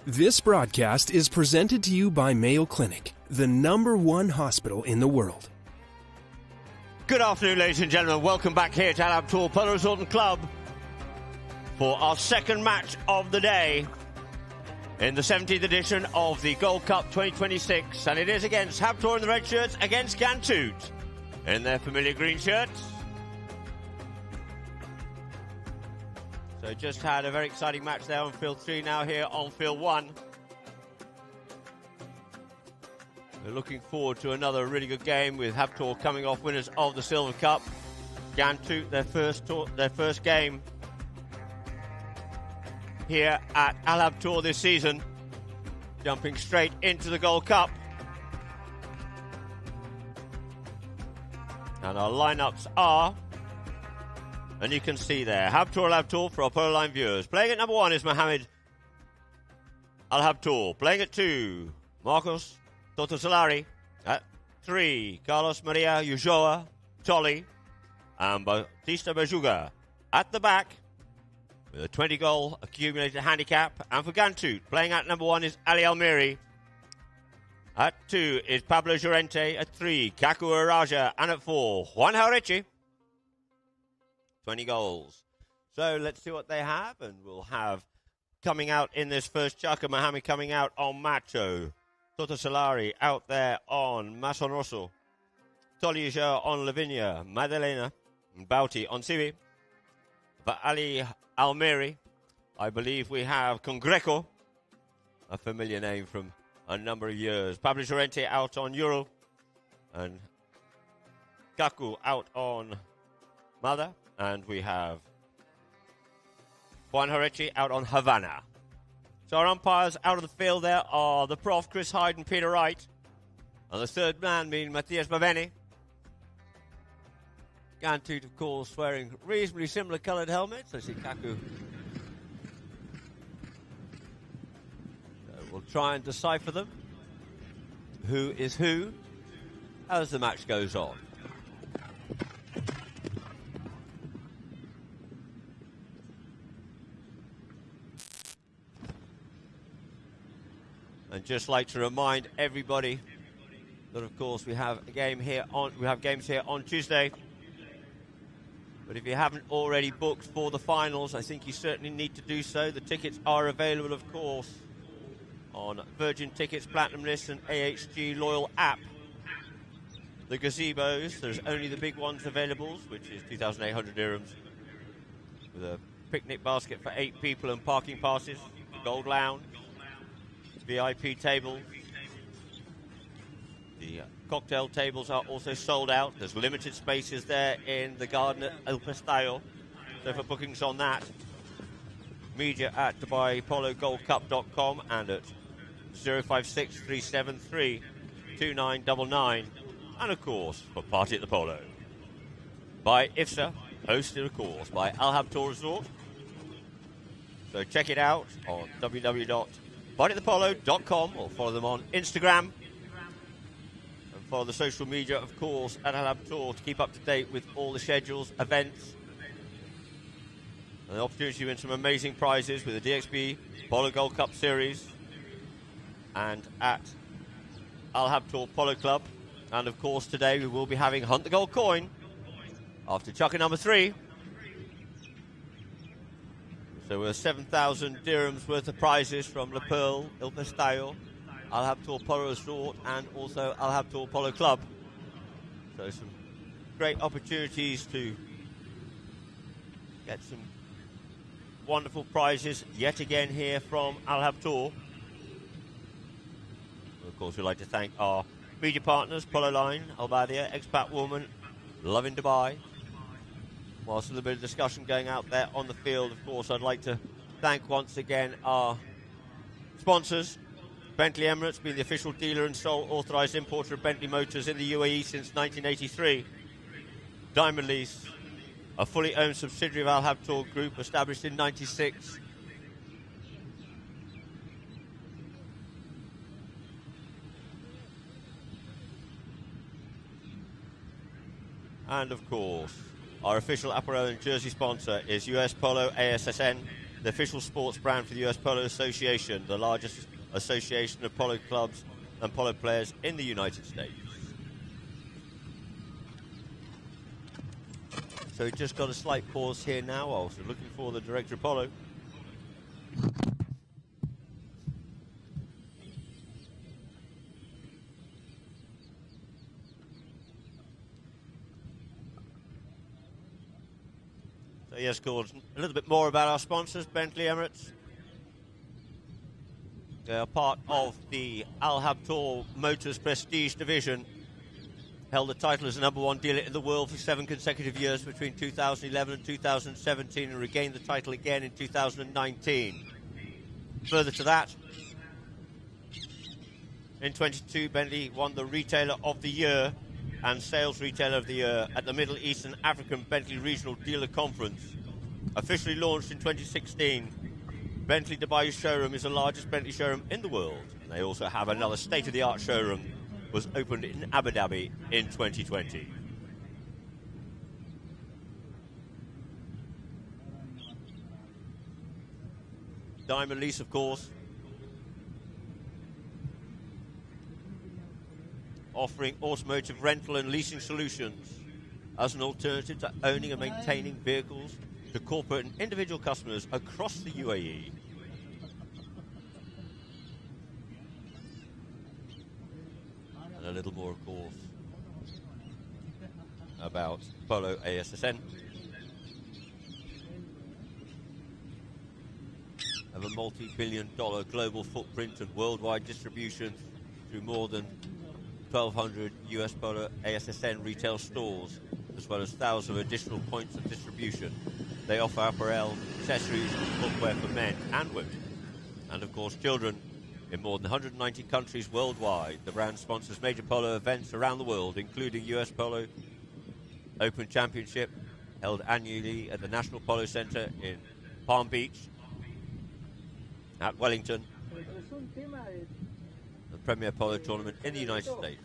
This broadcast is presented to you by Mayo Clinic, the #1 hospital in the world. Good afternoon, ladies and gentlemen. Welcome back here to Habtoor Polo Resort and Club for our second match of the day in the 17th edition of the Gold Cup 2026. And it is against Habtoor in the red shirts against Gantoot in their familiar green shirts. So just had a very exciting match there on field 3, now here on field 1. We're looking forward to another really good game with Habtoor coming off winners of the Silver Cup. Gantoot, their first game here at Al Habtoor this season, jumping straight into the Gold Cup. And our lineups are, and you can see there, Habtoor Al Habtoor for our Polo Line viewers. Playing at number 1 is Mohammed Al Habtoor. Playing at 2, Marcos Totosalari. At 3, Carlos Maria Ujoa Tolly and Bautista Bajuga. At the back, with a 20-goal accumulated handicap. And for Gantoot, playing at number 1 is Ali Almiri. At 2 is Pablo Llorente. At 3, Kaku Araja. And at 4, Juan Jaureche. 20 goals. So let's see what they have. And we'll have coming out in this first Chukker, Mohammed coming out on Macho. Toto Solari out there on Masonroso. Tolija on Lavinia. Maddalena. Bauti on Sivi. For Ali Almeri, I believe we have Congreco, a familiar name from a number of years. Pablo Llorente out on Euro. And Kaku out on Mother. And we have Juan Jaureche out on Havana. So our umpires out of the field there are the Prof, Chris Hyde and Peter Wright. And the third man being Matthias Baveni. Gantoot, of course, wearing reasonably similar coloured helmets. I see Kaku. So we'll try and decipher them. Who is who as the match goes on. And just like to remind everybody that, of course, we have games here on Tuesday. But if you haven't already booked for the finals, I think you certainly need to do so. The tickets are available, of course, on Virgin Tickets, Platinum List, and AHG Loyal app. The gazebos, there's only the big ones available, which is 2,800 dirhams, with a picnic basket for 8 people and parking passes, Gold Lounge, VIP tables. The cocktail tables are also sold out. There's limited spaces there in the garden at El Pestayo. So for bookings on that, media at DubaiPoloGoldCup.com and at 056 373 2999. And of course, for Party at the Polo by IFSA, hosted of course by Al Habtoor Resort. So check it out on www.partyatthepolo.com or follow them on Instagram. And follow the social media, of course, at Al Habtoor to keep up to date with all the schedules, events, and the opportunity to win some amazing prizes with the DXB Polo Gold Cup Series and at Al Habtoor Polo Club. And of course, today we will be having Hunt the Gold Coin after Chukker number 3. So we're 7,000 dirhams worth of prizes from La Pearl, El Pestayo, Al Habtoor Polo Resort, and also Al Habtoor Polo Club. So some great opportunities to get some wonderful prizes yet again here from Al Habtoor. Of course, we'd like to thank our media partners, Polo Line, Albadia, Expat Woman, Love in Dubai. Whilst a little bit of discussion going out there on the field, of course, I'd like to thank once again our sponsors. Bentley Emirates, being the official dealer and sole authorised importer of Bentley motors in the UAE since 1983. Diamond Lease, a fully owned subsidiary of Al Habtoor Group, established in 96. And of course, our official apparel and jersey sponsor is US Polo ASSN, the official sports brand for the US Polo Association, the largest association of polo clubs and polo players in the United States. So we just got a slight pause here now whilst we're looking for the director of polo. Yes, Gordon, a little bit more about our sponsors, Bentley Emirates. They are part of the Al Habtoor Motors Prestige division. Held the title as the #1 dealer in the world for 7 consecutive years between 2011 and 2017 and regained the title again in 2019. Further to that, in 22, Bentley won the Retailer of the Year and Sales Retailer of the Year at the Middle East and African Bentley Regional Dealer Conference. Officially launched in 2016, Bentley Dubai showroom is the largest Bentley showroom in the world. And they also have another state-of-the-art showroom, was opened in Abu Dhabi in 2020. Diamond Lease, of course, offering automotive rental and leasing solutions as an alternative to owning and maintaining vehicles to corporate and individual customers across the UAE. And a little more, of course, about Polo ASSN. Have a multi-billion-dollar global footprint and worldwide distribution through more than 1,200 US Polo ASSN retail stores, as well as thousands of additional points of distribution. They offer apparel, accessories, and footwear for men and women, and of course children, in more than 190 countries worldwide. The brand sponsors major polo events around the world, including US Polo Open Championship, held annually at the National Polo Center in Palm Beach, at Wellington, the Premier Polo Tournament in the United States.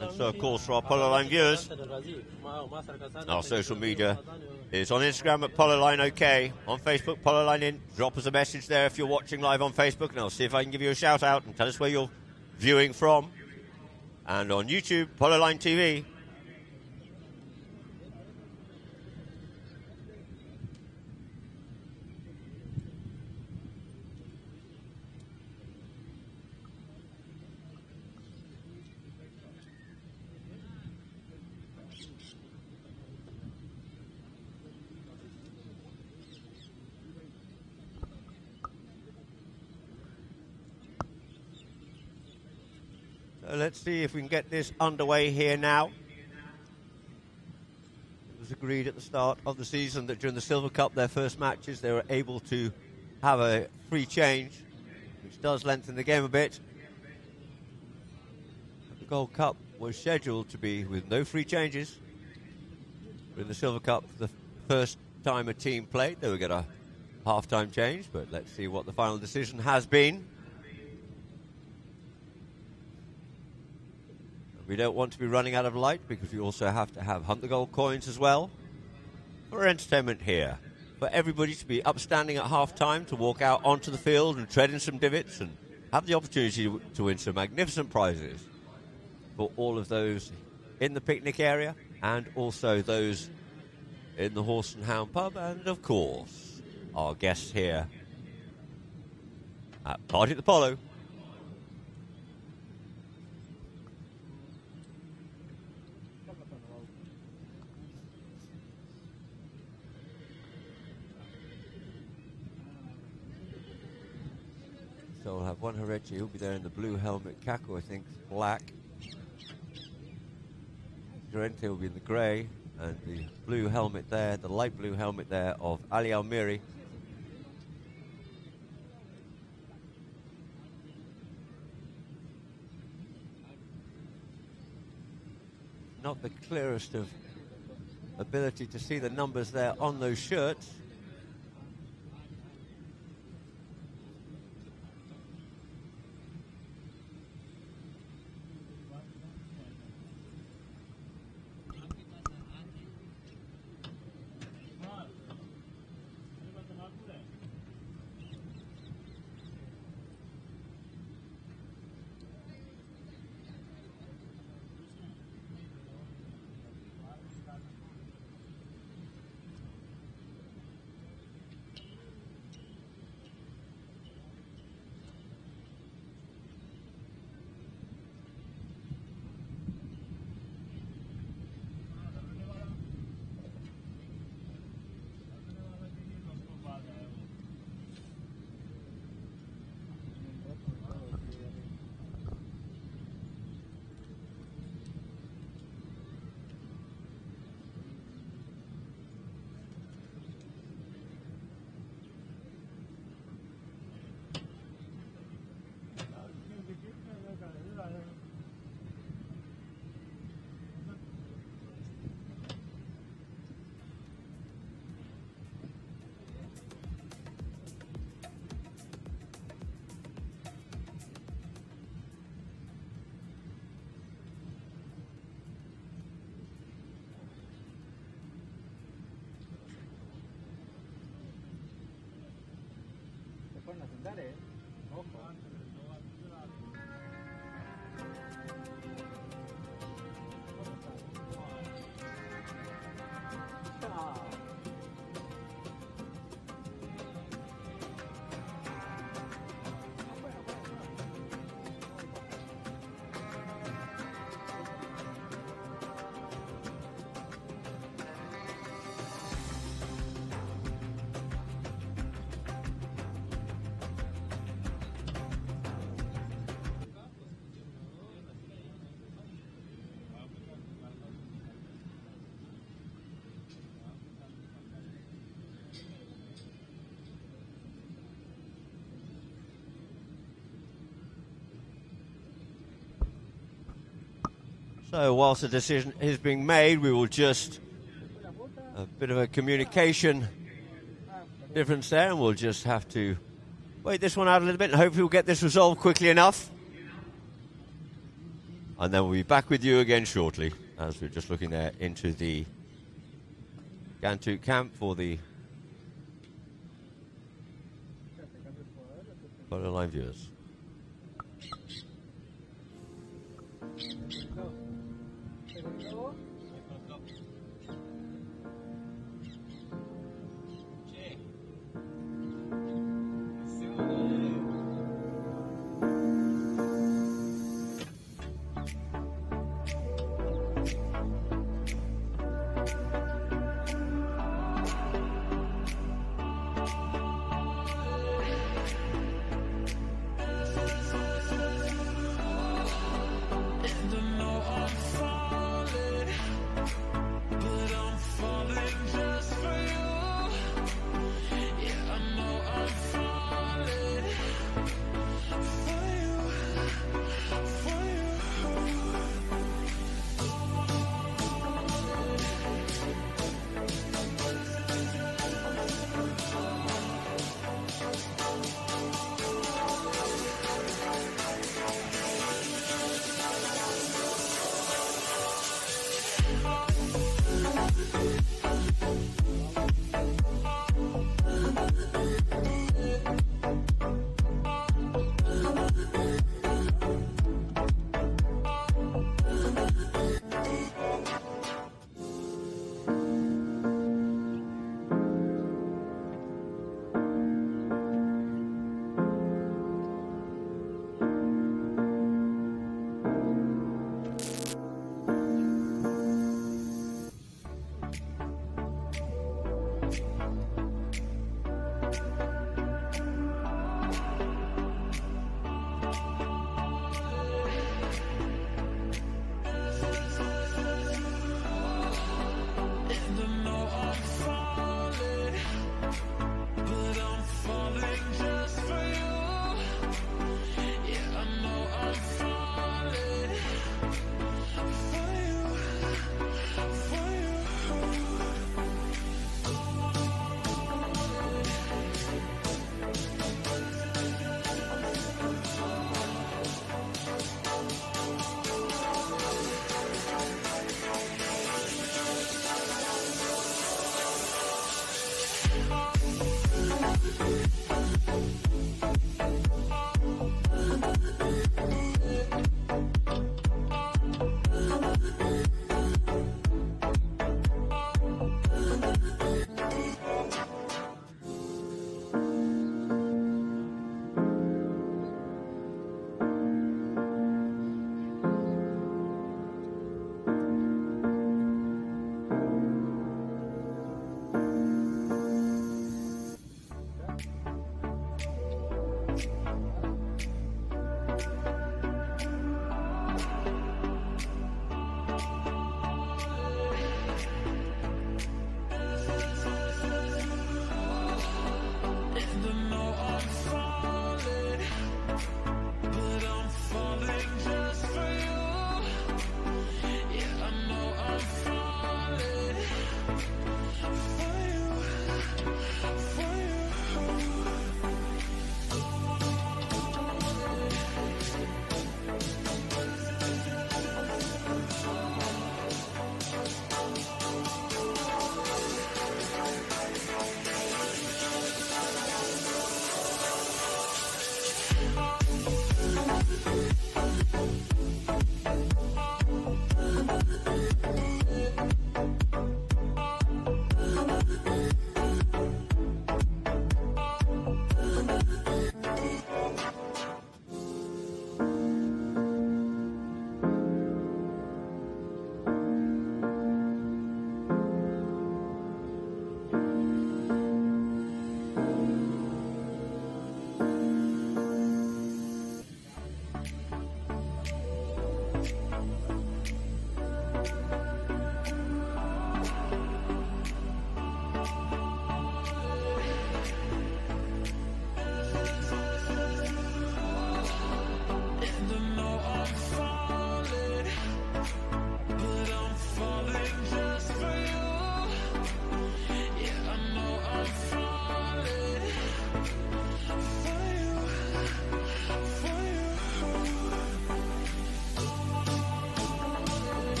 And so, of course, for our Polo Line viewers, our social media is on Instagram at Polo Line OK, on Facebook, Polo Line In. Drop us a message there if you're watching live on Facebook, and I'll see if I can give you a shout out and tell us where you're viewing from. And on YouTube, Polo Line TV. Let's see if we can get this underway here now. It was agreed at the start of the season that during the Silver Cup, their first matches, they were able to have a free change, which does lengthen the game a bit. The Gold Cup was scheduled to be with no free changes. But in the Silver Cup, the first time a team played, they would get a half-time change, but let's see what the final decision has been. We don't want to be running out of light because we also have to have Hunt the Gold coins as well for entertainment here. For everybody to be upstanding at half-time, to walk out onto the field and tread in some divots and have the opportunity to win some magnificent prizes for all of those in the picnic area and also those in the Horse and Hound pub and, of course, our guests here at Party at the Polo. So we'll have one Herechi, he'll be there in the blue helmet. Kako, I think, black. Durante will be in the grey, and the blue helmet there, the light blue helmet there of Ali Almiri. Not the clearest of ability to see the numbers there on those shirts. So whilst the decision is being made, we will just a bit of a communication difference there, and we'll just have to wait this one out a little bit and hopefully we'll get this resolved quickly enough. And then we'll be back with you again shortly, as we're just looking there into the Gantuk camp for the Polo Line viewers.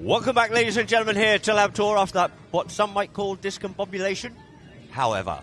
Welcome back, ladies and gentlemen, here to Habtoor after that, what some might call discombobulation. However,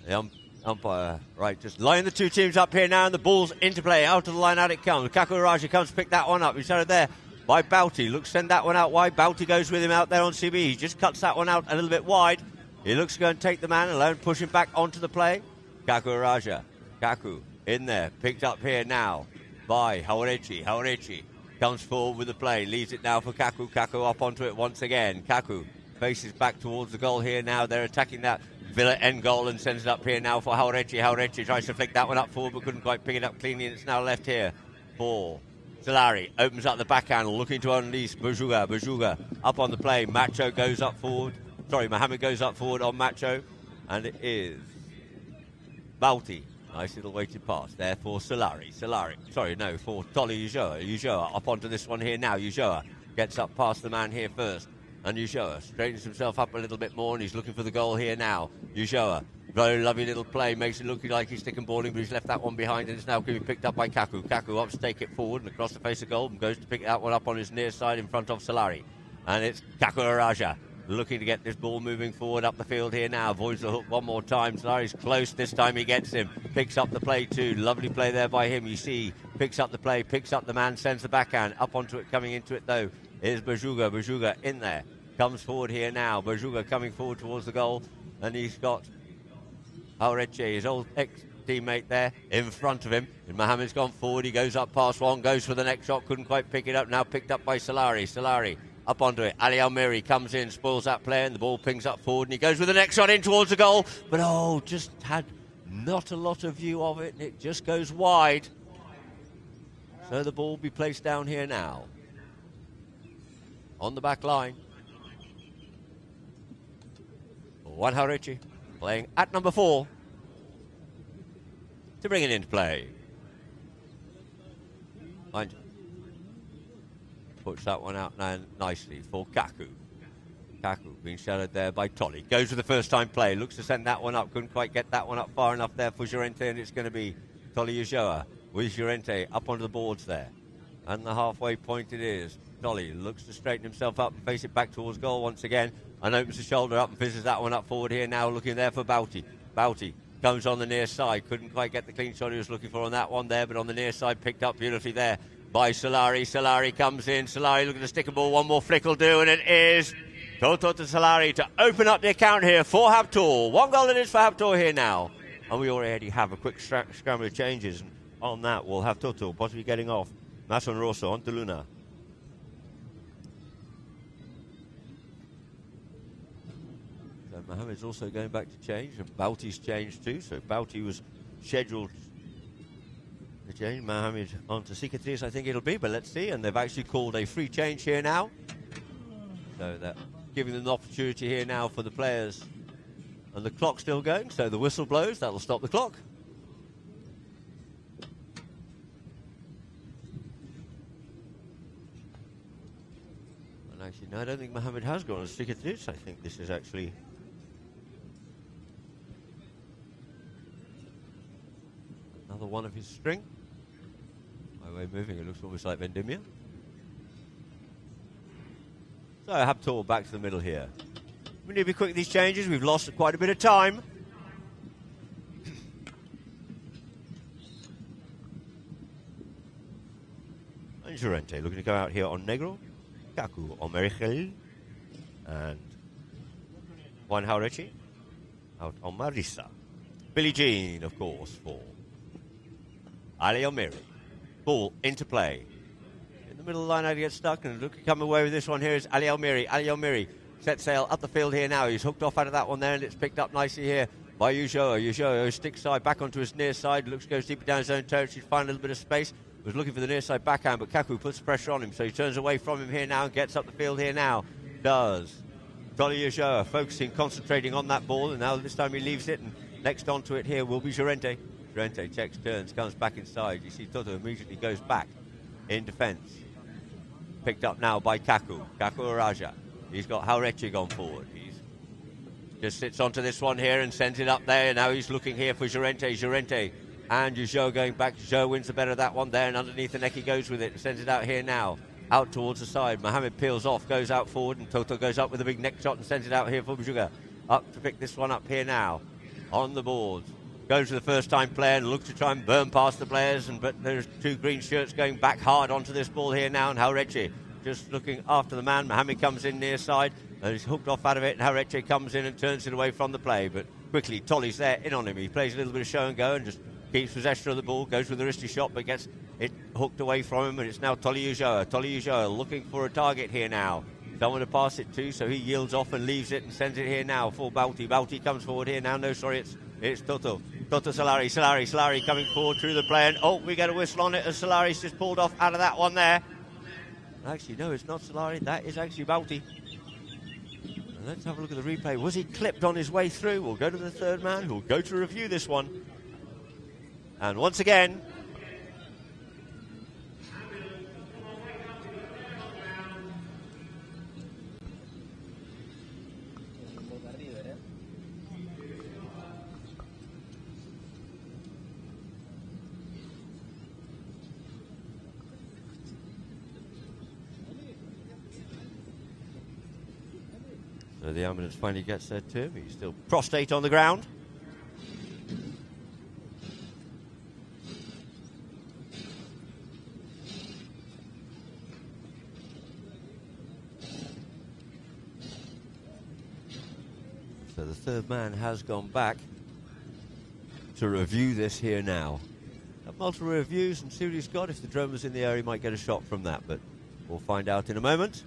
the umpire, right, just lining the two teams up here now, and the ball's into play. Out of the line, out it comes. Kakuraja comes to pick that one up. He's out of there by Bouty. Looks to send that one out wide. Bouty goes with him out there on CB. He just cuts that one out a little bit wide. He looks to go and take the man alone, push him back onto the play. Kakuraja. Kaku in there, picked up here now by Haorechi. Haorechi comes forward with the play, leaves it now for Kaku. Kaku up onto it once again. Kaku faces back towards the goal here now. They're attacking that Villa end goal and sends it up here now for Haorechi. Haorechi tries to flick that one up forward but couldn't quite pick it up cleanly, and it's now left here for Solari. Opens up the backhand, looking to unleash Bajuga. Bajuga up on the play. Macho goes up forward. Sorry, Mohammed goes up forward on Macho, and it is Bouty. Nice little weighted pass there for Solari. For Tolly Ujoa. Ujoa up onto this one here now. Ujoa gets up past the man here first. And Ujoa straightens himself up a little bit more, and he's looking for the goal here now. Ujoa, very lovely little play, makes it look like he's stick and balling, but he's left that one behind, and it's now going to be picked up by Kaku. Kaku up to take it forward and across the face of goal, and goes to pick that one up on his near side in front of Solari. And it's Kakuraja looking to get this ball moving forward up the field here now. Avoids the hook one more time. Solari's close. This time he gets him. Picks up the play too. Lovely play there by him. You see, picks up the play, picks up the man, sends the backhand. Up onto it, coming into it though, is Bajuga. Bajuga in there. Comes forward here now. Bajuga coming forward towards the goal. And he's got Haorechi, his old ex-teammate there, in front of him. And Mohammed's gone forward. He goes up past one, goes for the next shot. Couldn't quite pick it up. Now picked up by Solari. Solari up onto it. Ali Almiri comes in, spoils that play, and the ball pings up forward, and he goes with the next shot in towards the goal. But just had not a lot of view of it, and it just goes wide. So the ball will be placed down here now. On the back line. Juan Haorechi playing at number 4 to bring it into play. Puts that one out now nicely for Kaku. Kaku being shadowed there by Tolly. Goes with the first time play. Looks to send that one up. Couldn't quite get that one up far enough there for Llorente, and it's going to be Tolly Ujoa with Llorente up onto the boards there. And the halfway point it is. Tolly looks to straighten himself up and face it back towards goal once again, and opens the shoulder up and fizzes that one up forward here now, looking there for Bouty. Bouty comes on the near side. Couldn't quite get the clean shot he was looking for on that one there, but on the near side picked up beautifully there by Solari. Solari comes in. Solari looking to stick a ball. One more flick will do, and it is Toto to Solari to open up the account here for Habtoor. 1 goal it is for Habtoor here now. And we already have a quick scramble of changes. And on that, we'll have Toto possibly getting off. Mason Rosso on to Luna. So Mohamed's also going back to change, and Bouty's changed too. So Bouty was scheduled the change. Mohamed on to Cicatrice, I think it'll be, but let's see. And they've actually called a free change here now. So they're giving them the opportunity here now for the players. And the clock's still going, so the whistle blows. That'll stop the clock. And actually, no, I don't think Mohamed has gone as Cicatrice. I think this is actually another one of his string. My way of moving, it looks almost like Vendimia. So Habtoor back to the middle here. We need to be quick with these changes. We've lost quite a bit of time. And Llorente looking to go out here on Negro. Kaku on Merichel. And Juan Haorechi out on Marisa. Billie Jean, of course, for Ali Almiri. Ball into play. In the middle of the line, how to get stuck, and look to come away with this one here is Ali Almiri. Ali Almiri set sail up the field here now. He's hooked off out of that one there, and it's picked up nicely here by Ujoa. Ujoa stick side back onto his near side. Looks goes deeper down his own territory to find a little bit of space. Was looking for the near side backhand, but Kaku puts pressure on him, so he turns away from him here now and gets up the field here now. Does. Dolly Ujoa focusing, concentrating on that ball, and now this time he leaves it, and next onto it here will be Llorente. Llorente checks, turns, comes back inside. You see Toto immediately goes back in defence. Picked up now by Kaku. Kaku Araja. He's got Haorechi gone forward. He just sits onto this one here and sends it up there. Now he's looking here for Llorente. Llorente and Ujoa going back. Ujoa wins the better of that one there, and underneath the neck he goes with it and sends it out here now. out towards the side. Mohammed peels off, goes out forward, and Toto goes up with a big neck shot and sends it out here for Chukker. Up to pick this one up here now. On the boards. Goes to the first-time player and looks to try and burn past the players, but there's two green shirts going back hard onto this ball here now, and Haureche just looking after the man. Mohammed comes in near side, and he's hooked off out of it, and Haureche comes in and turns it away from the play, but quickly Tolly's there in on him. He plays a little bit of show and go and just keeps possession of the ball, goes with the wristy shot, but gets it hooked away from him, and it's now Tolly Ujoa. Tolly Ujoa looking for a target here now. Someone to pass it to, so he yields off and leaves it and sends it here now for Bauti. Bauti comes forward here now. No, sorry, it's Toto. Toto Solari coming forward through the play, and oh, we get a whistle on it as Solari's just pulled off out of that one there. Actually, no, it's not Solari. That is actually Bauti. Let's have a look at the replay. Was he clipped on his way through? We'll go to the third man who'll go to review this one. And once again, so the ambulance finally gets there to him. He's still prostrate on the ground. So the third man has gone back to review this here now. Have multiple reviews and see what he's got. If the drone was in the air, he might get a shot from that, but we'll find out in a moment.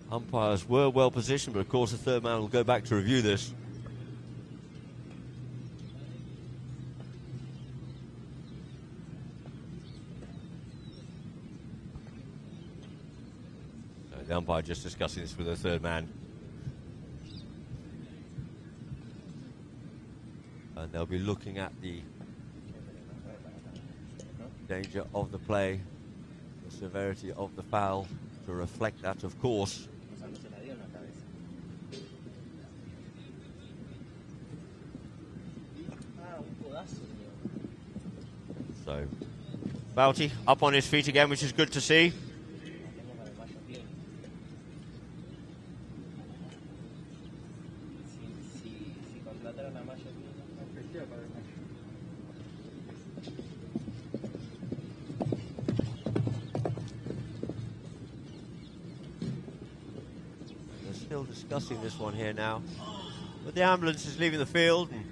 Umpires were well positioned, but of course the third man will go back to review this. So the umpire just discussing this with the third man. And they'll be looking at the danger of the play, the severity of the foul, to reflect that, of course. So, Bauti up on his feet again, which is good to see. They're still discussing this one here now. But the ambulance is leaving the field, and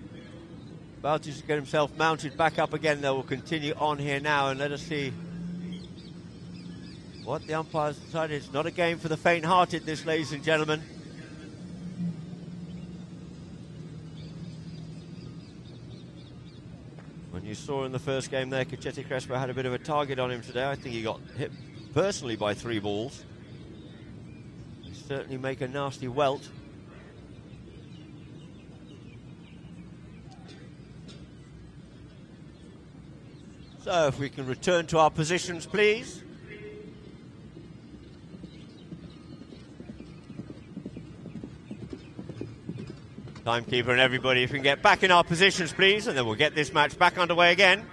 Bauti to get himself mounted back up again. They will continue on here now, and let us see what the umpires decided. It's not a game for the faint-hearted, this, ladies and gentlemen. When you saw in the first game there, Cachete Crespo had a bit of a target on him today. I think he got hit personally by 3 balls. He certainly make a nasty welt. So if we can return to our positions, please. Timekeeper and everybody, if we can get back in our positions, please, and then we'll get this match back underway again.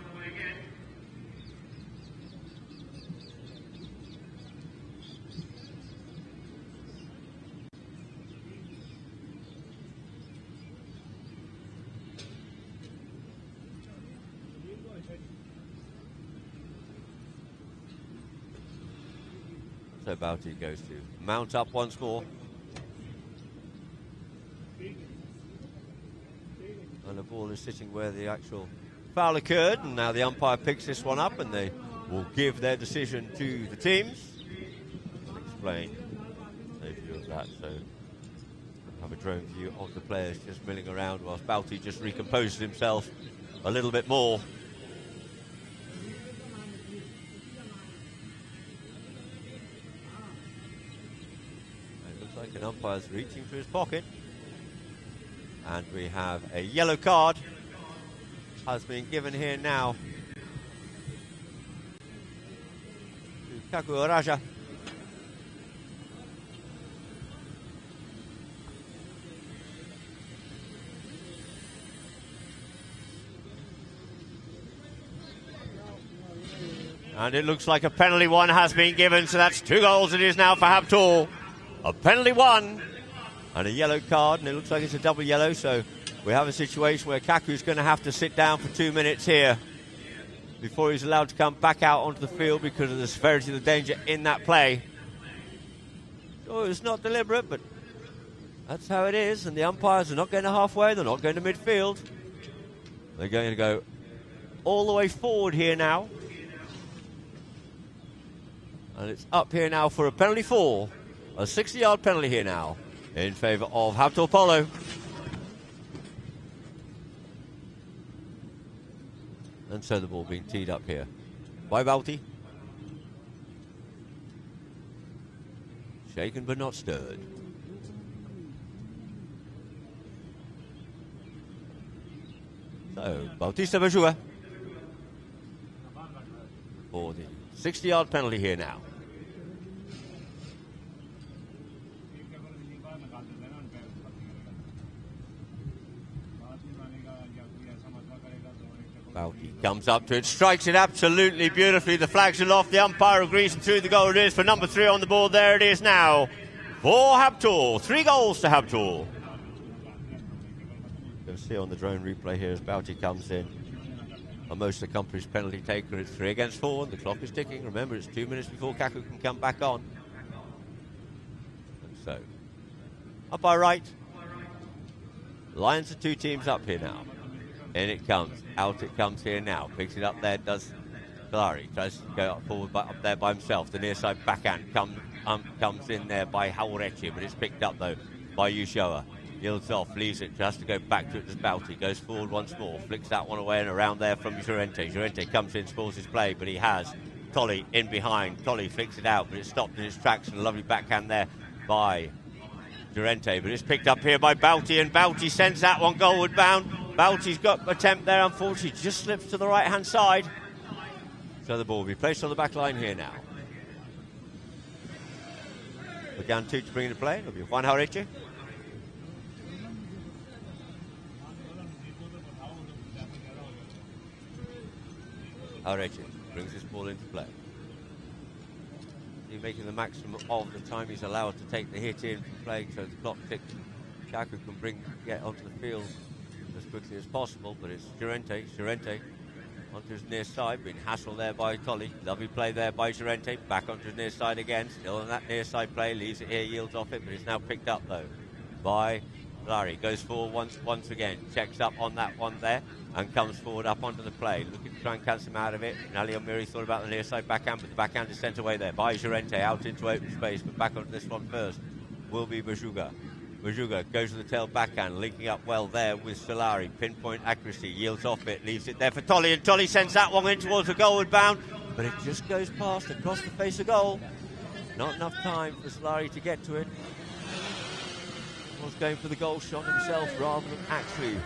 So Bauti goes to mount up once more. And the ball is sitting where the actual foul occurred, and now the umpire picks this one up, and they will give their decision to the teams. I'll explain their view of that. So have a drone view of the players just milling around whilst Bauti just recomposes himself a little bit more. It looks like an umpire's reaching for his pocket. And we have a yellow card has been given here now to Kaku Raja. And it looks like a penalty one has been given, so that's 2 goals it is now for Habtoor. A penalty one and a yellow card, and it looks like it's a double yellow, so we have a situation where Kaku's going to have to sit down for 2 minutes here before he's allowed to come back out onto the field because of the severity of the danger in that play. So it's not deliberate, but that's how it is, and the umpires are not going to halfway, they're not going to midfield. They're going to go all the way forward here now. And it's up here now for a penalty 4. A 60-yard penalty here now in favour of Habtoor Polo. And so the ball being teed up here by Balti. Shaken but not stirred. So, Bautista Bajua for the 60-yard penalty here now. Balti comes up to it, strikes it absolutely beautifully. The flags are off, the umpire agrees, and through the goal it is for number 3 on the board. There it is now for Habtoor. 3 goals to Habtoor. You'll see on the drone replay here as Balti comes in. A most accomplished penalty taker. It's 3 against 4 and the clock is ticking. Remember, it's 2 minutes before Kaku can come back on. And so, up by right. Lions are 2 teams up here now. In it comes. Out it comes here now. Picks it up there, does Kalari. Tries to go up forward, but up there by himself. The near side backhand comes in there by Haurechi, but it's picked up though by Yushoa. Yields off, leaves it, has to go back to it as Balti. Goes forward once more, flicks that one away and around there from Llorente. Llorente comes in, spoils his play, but he has Tolly in behind. Tolly flicks it out, but it's stopped in its tracks, and a lovely backhand there by Llorente. But it's picked up here by Balti, and Balti sends that one goalward bound. Balti's got an attempt there, unfortunately, just slips to the right-hand side. So the ball will be placed on the back line here now. Began 2 to bring into play. It'll be Juan Haurechi. Haurechi brings this ball into play. He's making the maximum of the time he's allowed to take the hit in from playing, so the clock ticks. Kaku can get onto the field as quickly as possible, but it's Llorente onto his near side, being hassled there by Tolly. Lovely play there by Llorente, back onto his near side again, still on that near side play, leaves it here, yields off it, but it's now picked up though by Larry. Goes forward once again, checks up on that one there, and comes forward up onto the play, looking to try and cancel him out of it. Nali Omiri thought about the near side backhand, but the backhand is sent away there by Llorente, out into open space, but back onto this one first will be Bajuga. Bajuga goes to the tail backhand, linking up well there with Solari. Pinpoint accuracy, yields off it, leaves it there for Tolly, and Tolly sends that one in towards the goalward bound, but it just goes past, across the face of goal. Not enough time for Solari to get to it. He was going for the goal shot himself rather than actually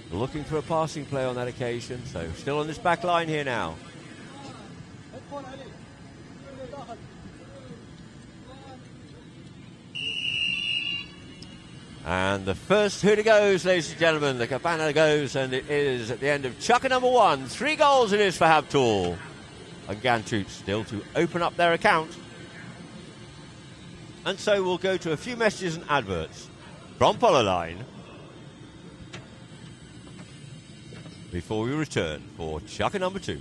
looking for a passing play on that occasion. So still on this back line here now. And the first hooter goes, ladies and gentlemen. The cabana goes, and it is at the end of Chukker number 1. 3 goals it is for Habtoor. And Gantut still to open up their account. And so we'll go to a few messages and adverts from Polo Line before we return for Chukker number 2.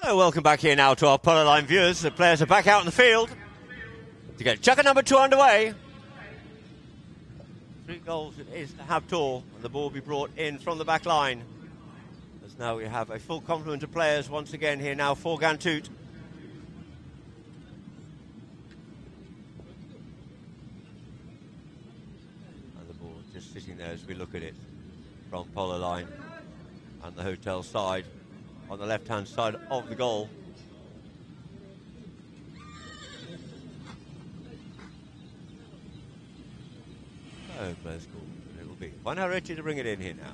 So welcome back here now to our Polo Line viewers. The players are back out in the field to get Chukker number 2 underway. 3 goals it is to Habtoor, and the ball will be brought in from the back line. As now we have a full complement of players once again here now for Gantoot. And the ball just sitting there as we look at it from Polo Line and the hotel side on the left-hand side of the goal. Oh, players call. It'll be Juan Harechi to bring it in here now.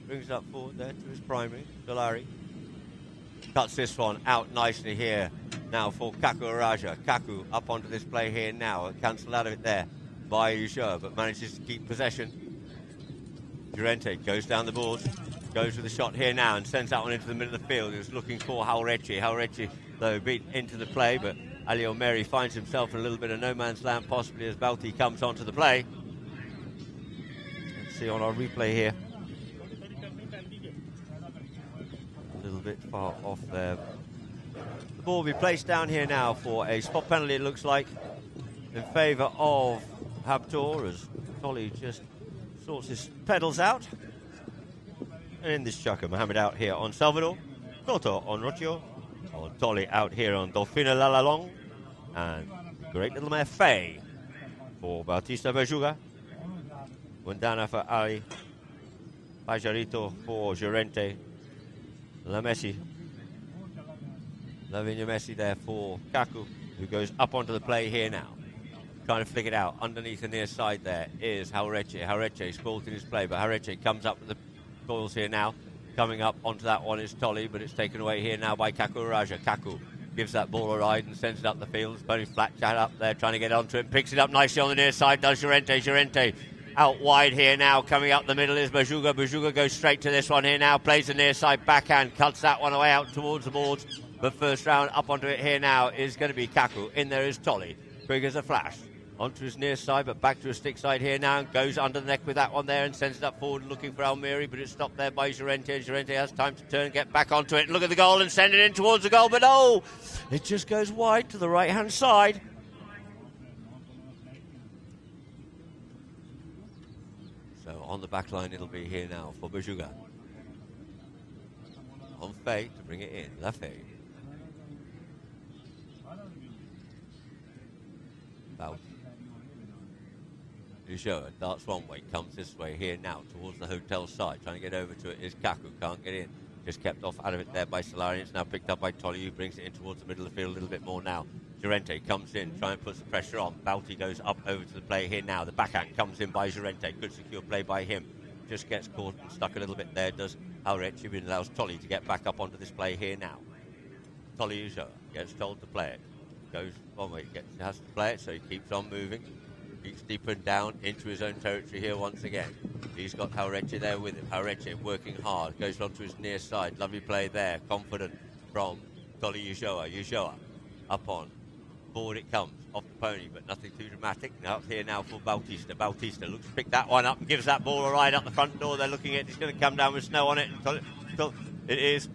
Brings it up forward there to his primary, Solari. Cuts this one out nicely here now for Kaku Raja. Kaku up onto this play here now. Cancelled out of it there by Usher, but manages to keep possession. Llorente goes down the boards. Goes with the shot here now and sends that one into the middle of the field. He was looking for Harechi. Harechi, though, beat into the play, but Ali Omeri finds himself in a little bit of no man's land, possibly as Balti comes onto the play. Let's see on our replay here. A little bit far off there. The ball will be placed down here now for a spot penalty, it looks like, in favour of Habtoor, as Tolly just sorts his pedals out. And in this Chukker, Mohamed out here on Salvador, Toto on Rocio, on Tolly out here on Dolphina Lalalong, and great little mare Faye for Bautista Berjuga, Wundana for Ali, Pajarito for Llorente, La Messi, Lavinia Messi there for Kaku, who goes up onto the play here now. Trying to flick it out underneath the near side there is Harechi. Harechi spoiled in his play, but Harechi comes up with the Boils here now. Coming up onto that one is Tolly, but it's taken away here now by Kaku Raja. Kaku gives that ball a ride and sends it up the field. It's very flat chat up there, trying to get onto it. Picks it up nicely on the near side, does Llorente. Llorente out wide here now. Coming up the middle is Berjuga. Berjuga goes straight to this one here now. Plays the near side backhand. Cuts that one away out towards the boards. But first round up onto it here now is going to be Kaku. In there is Tolly. Quick as a flash. Onto his near side, but back to his stick side here now, and goes under the neck with that one there and sends it up forward looking for Almiri, but it's stopped there by Llorente. Llorente has time to turn, get back onto it, look at the goal and send it in towards the goal, but no! It just goes wide to the right-hand side. So on the back line it'll be here now for Berjuga. On Faye to bring it in, La Faye. About Ushoa darts one way, comes this way here now towards the hotel side. Trying to get over to it is Kaku, can't get in. Just kept off out of it there by Solari. It's now picked up by Tolly, who brings it in towards the middle of the field a little bit more now. Llorente comes in, trying to put some pressure on. Balti goes up over to the play here now. The backhand comes in by Llorente. Good secure play by him. Just gets caught and stuck a little bit there, does Harechi, but allows Tolly to get back up onto this play here now. Tolly Ushoa gets told to play it. Goes one way, has to play it, so he keeps on moving. Keeps deeper down into his own territory here once again. He's got Harechi there with him. Harechi working hard, goes on to his near side. Lovely play there, confident from Tolly Ushoa. Ushoa up on. Forward it comes, off the pony, but nothing too dramatic. Now up here now for Bautista. Bautista looks to pick that one up and gives that ball a ride up the front door. They're looking at it. It's going to come down with snow on it. It is.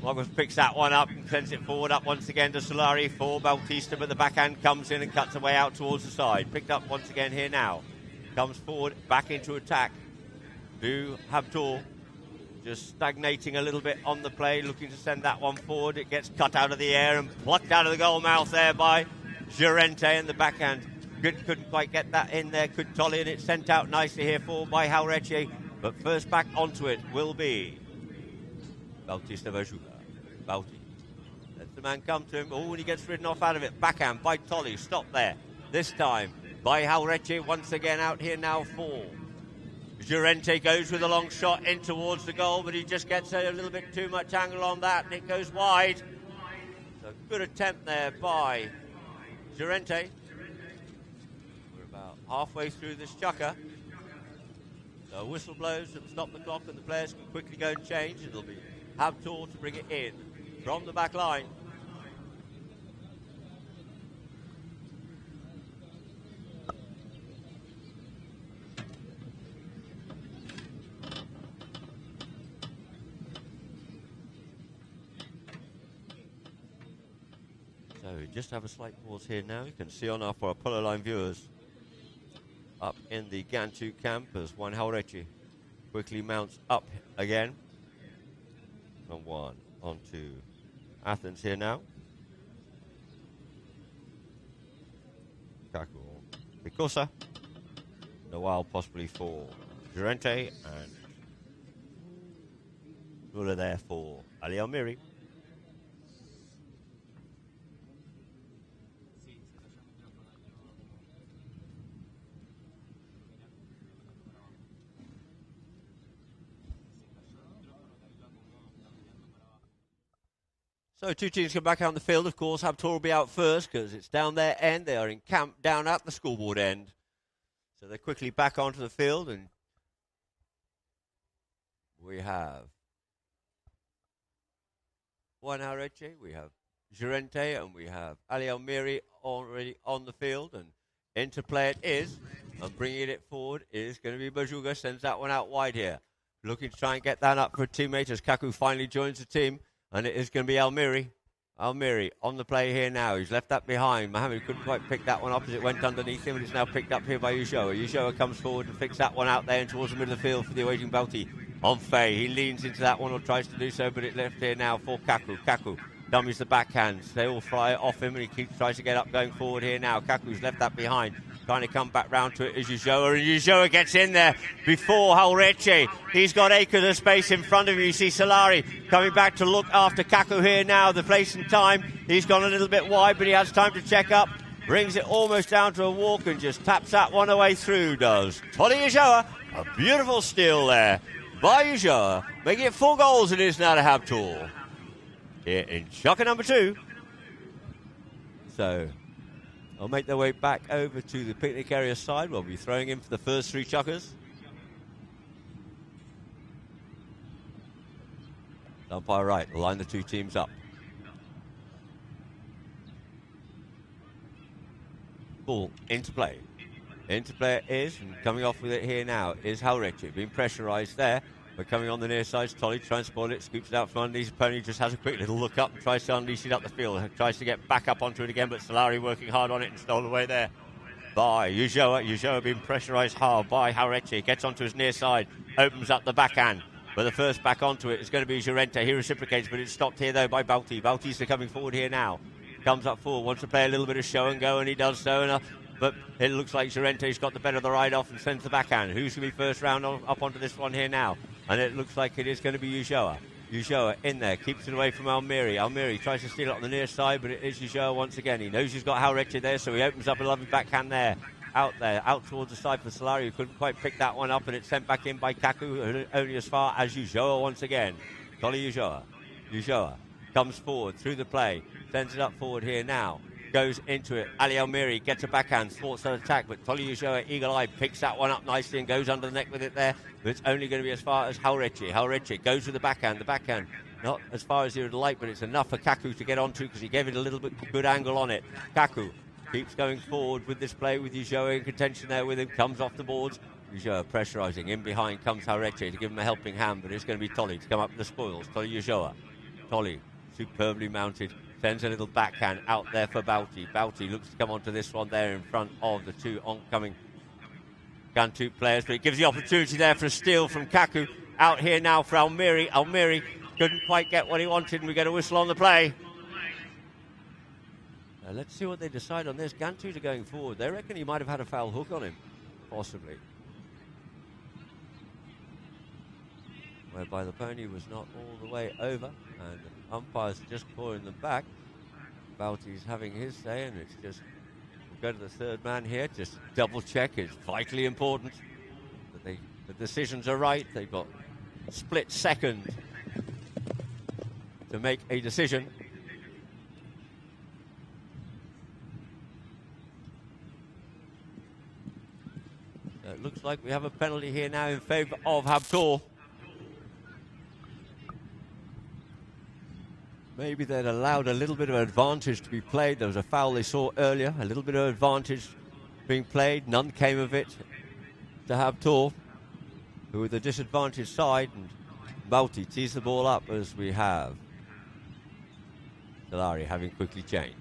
Logos picks that one up and sends it forward up once again to Solari for Bautista, but the backhand comes in and cuts away out towards the side. Picked up once again here now. Comes forward, back into attack. Do Habtoor just stagnating a little bit on the play, looking to send that one forward. It gets cut out of the air and plucked out of the goal mouth there by Llorente, and the backhand couldn't quite get that in there. Could Tolly, and it's sent out nicely here for by Harechi. But first back onto it will be Bautista Berjuga. Bauti lets the man come to him. Oh, and he gets ridden off out of it. Backhand by Tolly. Stop there. This time by Harechi. Once again out here now for Llorente. Goes with a long shot in towards the goal, but he just gets a little bit too much angle on that, and it goes wide. So good attempt there by Llorente. We're about halfway through this Chukker. So whistle blows to stop the clock, and the players can quickly go and change. It'll be Habtoor to bring it in from the back line. we just have a slight pause here now. You can see on our for our Polo Line viewers up in the Gantu camp as Juan Jauretche quickly mounts up again. From Juan on to Athens here now. Kaku, Pikosa, Noel possibly for Llorente, and Ruler there for Ali Almiri. So two teams come back out on the field. Of course, Habtoor will be out first because it's down their end. They are in camp down at the scoreboard end. So they're quickly back onto the field, and we have Juan Jauretche, we have Llorente, and we have Ali Almiri already on the field. And interplay it is, and bringing it forward is going to be Bajuga. Sends that one out wide here. Looking to try and get that up for a teammate as Kaku finally joins the team. And it is going to be Almiri. Almiri on the play here now. He's left that behind. Mohammed couldn't quite pick that one up as it went underneath him, and it's now picked up here by Ulloa. Ulloa comes forward and picks that one out there and towards the middle of the field for the awaiting Balti. On Faye, he leans into that one or tries to do so, but it left here now for Kaku. Kaku dummies the backhands. They all fly off him, and he tries to get up going forward here now. Kaku's left that behind. Trying to come back round to it is Ulloa, and Ulloa gets in there before Jauretche. He's got acres of space in front of you. You see Solari coming back to look after Kaku here now. The place and time. He's gone a little bit wide, but he has time to check up. Brings it almost down to a walk and just taps that one away through, does Tolly Ulloa. A beautiful steal there by Ulloa. Making it 4 goals it is now to Habtoor. Here in Chukker number 2. So they'll make their way back over to the picnic area side. We'll be throwing in for the first 3 Chukkers. Umpire right, will line the 2 teams up. Ball into play. Into play it is, and coming off with it here now is Jauretche. Being pressurised there, but coming on the near side, Tolly tries to spoil it, scoops it out from underneath his pony, just has a quick little look up and tries to unleash it up the field. Tries to get back up onto it again, but Solari working hard on it and stole away there by Ulloa. Ulloa being pressurised hard by Jauretche. Gets onto his near side, opens up the backhand. But the first back onto it is going to be Llorente. He reciprocates, but it's stopped here though by Balti. Balti's coming forward here now. Comes up forward, wants to play a little bit of show and go, and he does so. But it looks like Llorente's got the better of the ride off and sends the backhand. Who's going to be first round up onto this one here now? And it looks like it is going to be Ulloa. Ulloa in there, keeps it away from Almiri. Almiri tries to steal it on the near side, but it is Ulloa once again. He knows he's got Jauretche there, so he opens up a lovely backhand there. Out towards the side for Solari, who couldn't quite pick that one up, and it's sent back in by Kaku, only as far as Ulloa once again. Tolly Ulloa. Ulloa comes forward through the play, sends it up forward here now. Goes into it. Ali Almiri gets a backhand, thwarts that attack, but Tolly Ulloa, eagle-eyed, picks that one up nicely and goes under the neck with it there. But it's only going to be as far as Jauretche. Jauretche goes with the backhand. The backhand, not as far as he would like, but it's enough for Kaku to get onto because he gave it a little bit good angle on it. Kaku keeps going forward with this play with Ulloa in contention there with him. Comes off the boards. Ulloa pressurising. In behind comes Jauretche to give him a helping hand, but it's going to be Tolly to come up with the spoils. Tolly Ulloa. Tolly, superbly mounted. Sends a little backhand out there for Balti. Balti looks to come onto this one there in front of the 2 oncoming Gantu players, but it gives the opportunity there for a steal from Kaku. Out here now for Almiri. Almiri couldn't quite get what he wanted, and we get a whistle on the play. Let's see what they decide on this. Gantu are going forward. They reckon he might have had a foul hook on him, possibly. Whereby the pony was not all the way over, and the umpires just calling them back. Balti's having his say, and it's just, we'll go to the third man here, just double check. It's vitally important that the decisions are right. They've got a split second to make a decision. So it looks like we have a penalty here now in favour of Habtoor. Maybe they'd allowed a little bit of advantage to be played. There was a foul they saw earlier, a little bit of advantage being played. None came of it to Habtoor, who were the disadvantaged side, and Balti tees the ball up as we have Solari having quickly changed.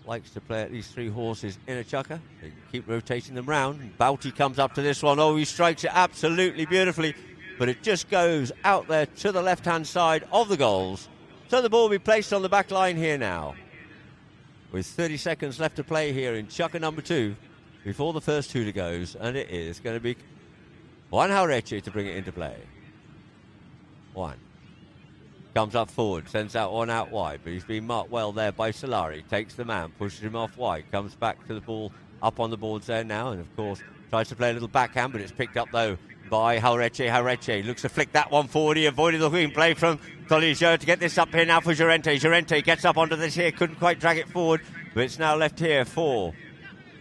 likes to play at least 3 horses in a chukker. They can keep rotating them round. Bouty comes up to this one. Oh, he strikes it absolutely beautifully, but it just goes out there to the left-hand side of the goals. So the ball will be placed on the back line here now, with 30 seconds left to play here in chukker number 2 before the first hooter goes, and it is going to be Juan Jauretche to bring it into play. Juan comes up forward, sends that one out wide, but he's been marked well there by Solari. Takes the man, pushes him off wide, comes back to the ball up on the boards there now, and of course tries to play a little backhand, but it's picked up though by Jauretche. Jauretche looks to flick that one forward. He avoided the wing play from Tolijo to get this up here now for Llorente. Llorente gets up onto this here, couldn't quite drag it forward, but it's now left here for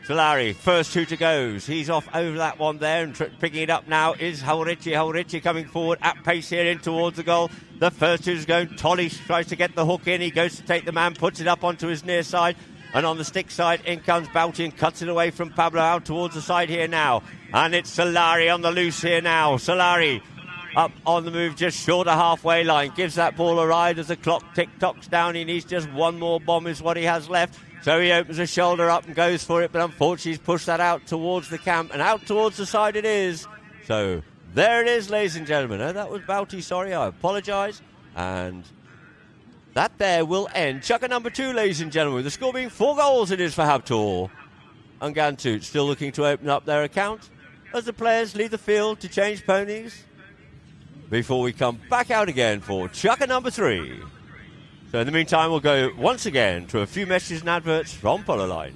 Solari. First hooter goes. He's off over that one there, and picking it up now is Jauretche. Jauretche coming forward at pace here in towards the goal. The first hooter's going. Tolly tries to get the hook in. He goes to take the man, puts it up onto his near side, and on the stick side, in comes Bouty and cuts it away from Pablo out towards the side here now. And it's Solari on the loose here now. Solari up on the move just short of halfway line. Gives that ball a ride as the clock tick-tocks down. He needs just one more bomb is what he has left. So he opens a shoulder up and goes for it, but unfortunately he's pushed that out towards the camp, and out towards the side it is. So there it is, ladies and gentlemen. Oh, that was Bouty, sorry, I apologise. And that there will end chukker number 2, ladies and gentlemen, with the score being 4 goals it is for Habtoor. And Gantut still looking to open up their account as the players leave the field to change ponies before we come back out again for chukker number 3. So in the meantime, we'll go once again to a few messages and adverts from Polo Line.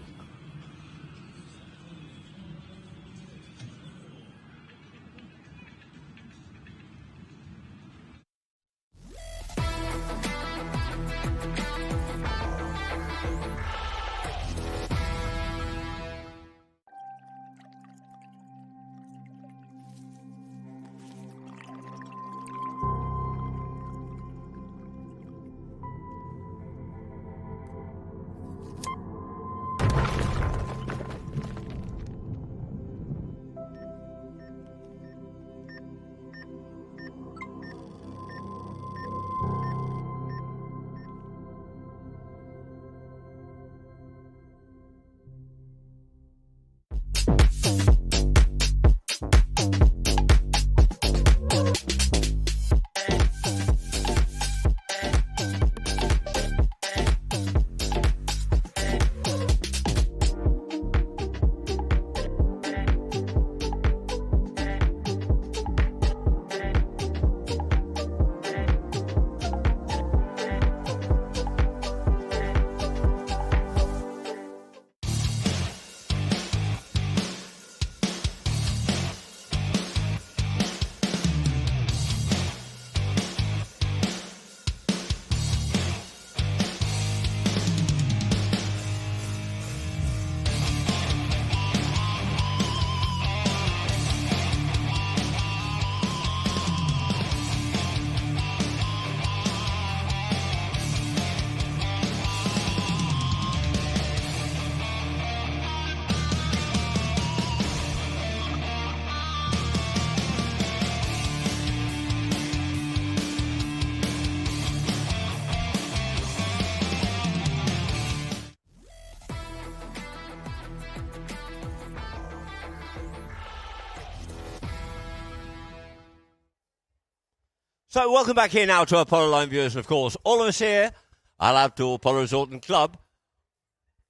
So welcome back here now to our Polo Line viewers, and of course all of us here at Habtoor Polo Resort and Club,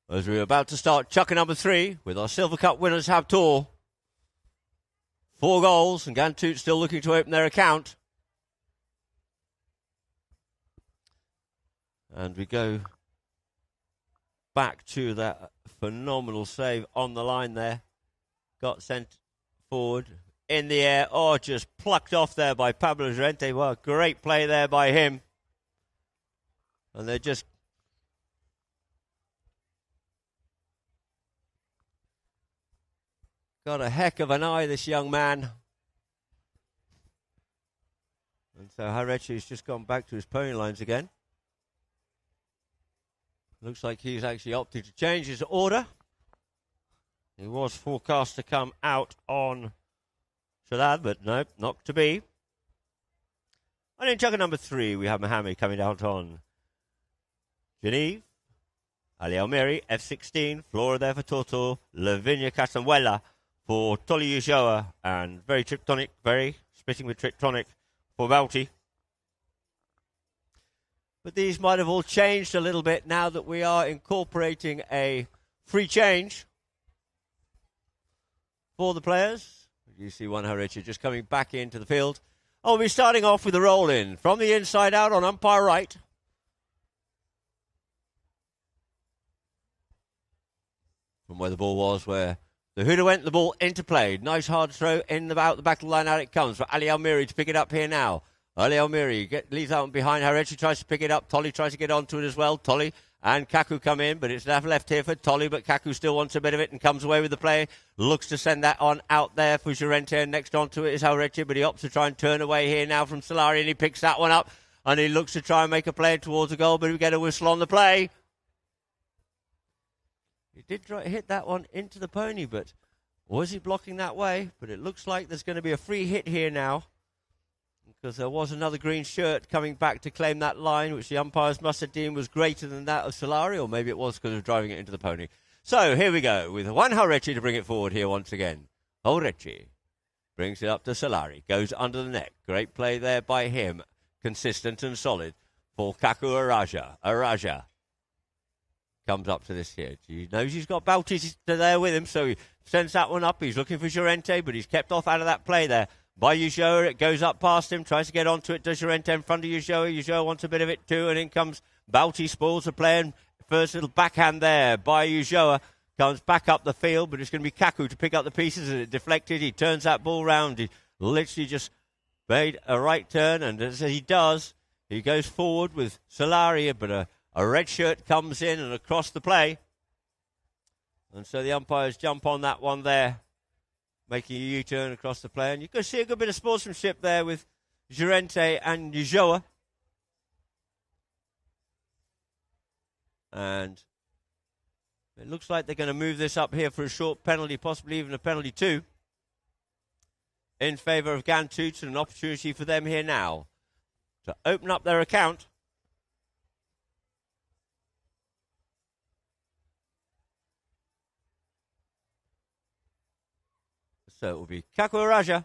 as we're about to start chukker number 3 with our Silver Cup winners Habtoor. 4 goals, and Gantut still looking to open their account. And we go back to that phenomenal save on the line there. Got sent forward. In the air, oh, just plucked off there by Pablo Llorente. Well, great play there by him. And they're just got a heck of an eye, this young man. And so Jauretche's just gone back to his pony lines again. Looks like he's actually opted to change his order. He was forecast to come out on Shalad, but no, not to be. And in chukker number 3, we have Mohammed coming out on Geneve. Ali Almiri, F16. Flora there for Toto. Lavinia Casanuela for Tolly Ujoa. And very Triptonic, very spitting with Triptonic for Valti. But these might have all changed a little bit now that we are incorporating a free change for the players. You see one Richard just coming back into the field. Oh, we're starting off with a roll-in from the inside out on umpire right. From where the ball was, where the hooter went, the ball into play. Nice hard throw in about the back of the line. Out it comes for Ali Almiri to pick it up here now. Ali Almiri leaves out behind her. She tries to pick it up. Tolly tries to get onto it as well. Tolly and Kaku come in, but it's left here for Tolly, but Kaku still wants a bit of it and comes away with the play. Looks to send that on out there for Llorente, and next onto it is Haureche, but he opts to try and turn away here now from Solari, and he picks that one up, and he looks to try and make a play towards the goal, but we get a whistle on the play. He did try to hit that one into the pony, but was he blocking that way? But it looks like there's going to be a free hit here now, because there was another green shirt coming back to claim that line, which the umpires must have deemed was greater than that of Solari, or maybe it was because of driving it into the pony. So here we go, with Juan Haureche to bring it forward here once again. Haureche brings it up to Solari, goes under the neck. Great play there by him, consistent and solid for Kaku Araja. Araja comes up to this here. He knows he's got Baltis there with him, so he sends that one up. He's looking for Llorente, but he's kept off out of that play there. By Ujoa, it goes up past him, tries to get onto it, does Llorente in front of Ujoa. Ujoa wants a bit of it too, and in comes Balti, spoils the play, and first little backhand there by Ujoa. Comes back up the field, but it's going to be Kaku to pick up the pieces, and it deflected. He turns that ball round. He literally just made a right turn, and as he does, he goes forward with Solari, but a red shirt comes in and across the play. And so the umpires jump on that one there, making a U-turn across the play. And you can see a good bit of sportsmanship there with Llorente and Ujoa. And it looks like they're going to move this up here for a short penalty, possibly even a penalty too, in favour of Gantoots, and an opportunity for them here now to open up their account. So it will be Kaku Raja.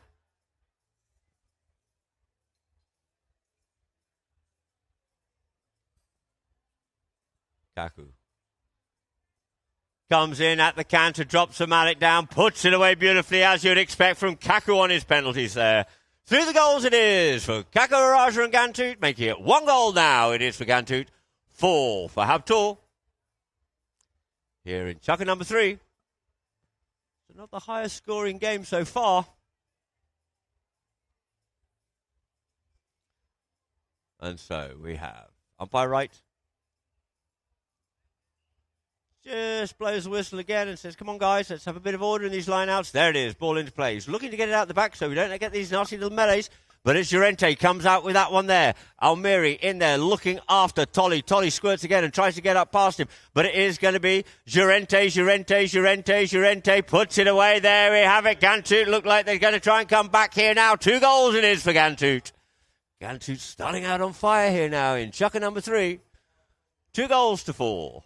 Kaku comes in at the canter, drops the mallet down, puts it away beautifully, as you'd expect from Kaku on his penalties there. Through the goals it is for Kaku Raja and Gantoot, making it 1 goal now. It is for Gantoot, 4 for Habtoor. Here in Chukker number 3. Not the highest scoring game so far. And so we have umpire right. Just blows the whistle again and says, come on guys, let's have a bit of order in these lineouts. There it is, ball into play. He's looking to get it out the back so we don't get these nasty little melees. But it's Llorente, comes out with that one there. Almiri in there looking after Tolly. Tolly squirts again and tries to get up past him. But it is going to be Llorente, puts it away. There we have it. Gantoot look like they're going to try and come back here now. 2 goals it is for Gantoot. Gantoot starting out on fire here now in Chukker number 3. 2 goals to 4.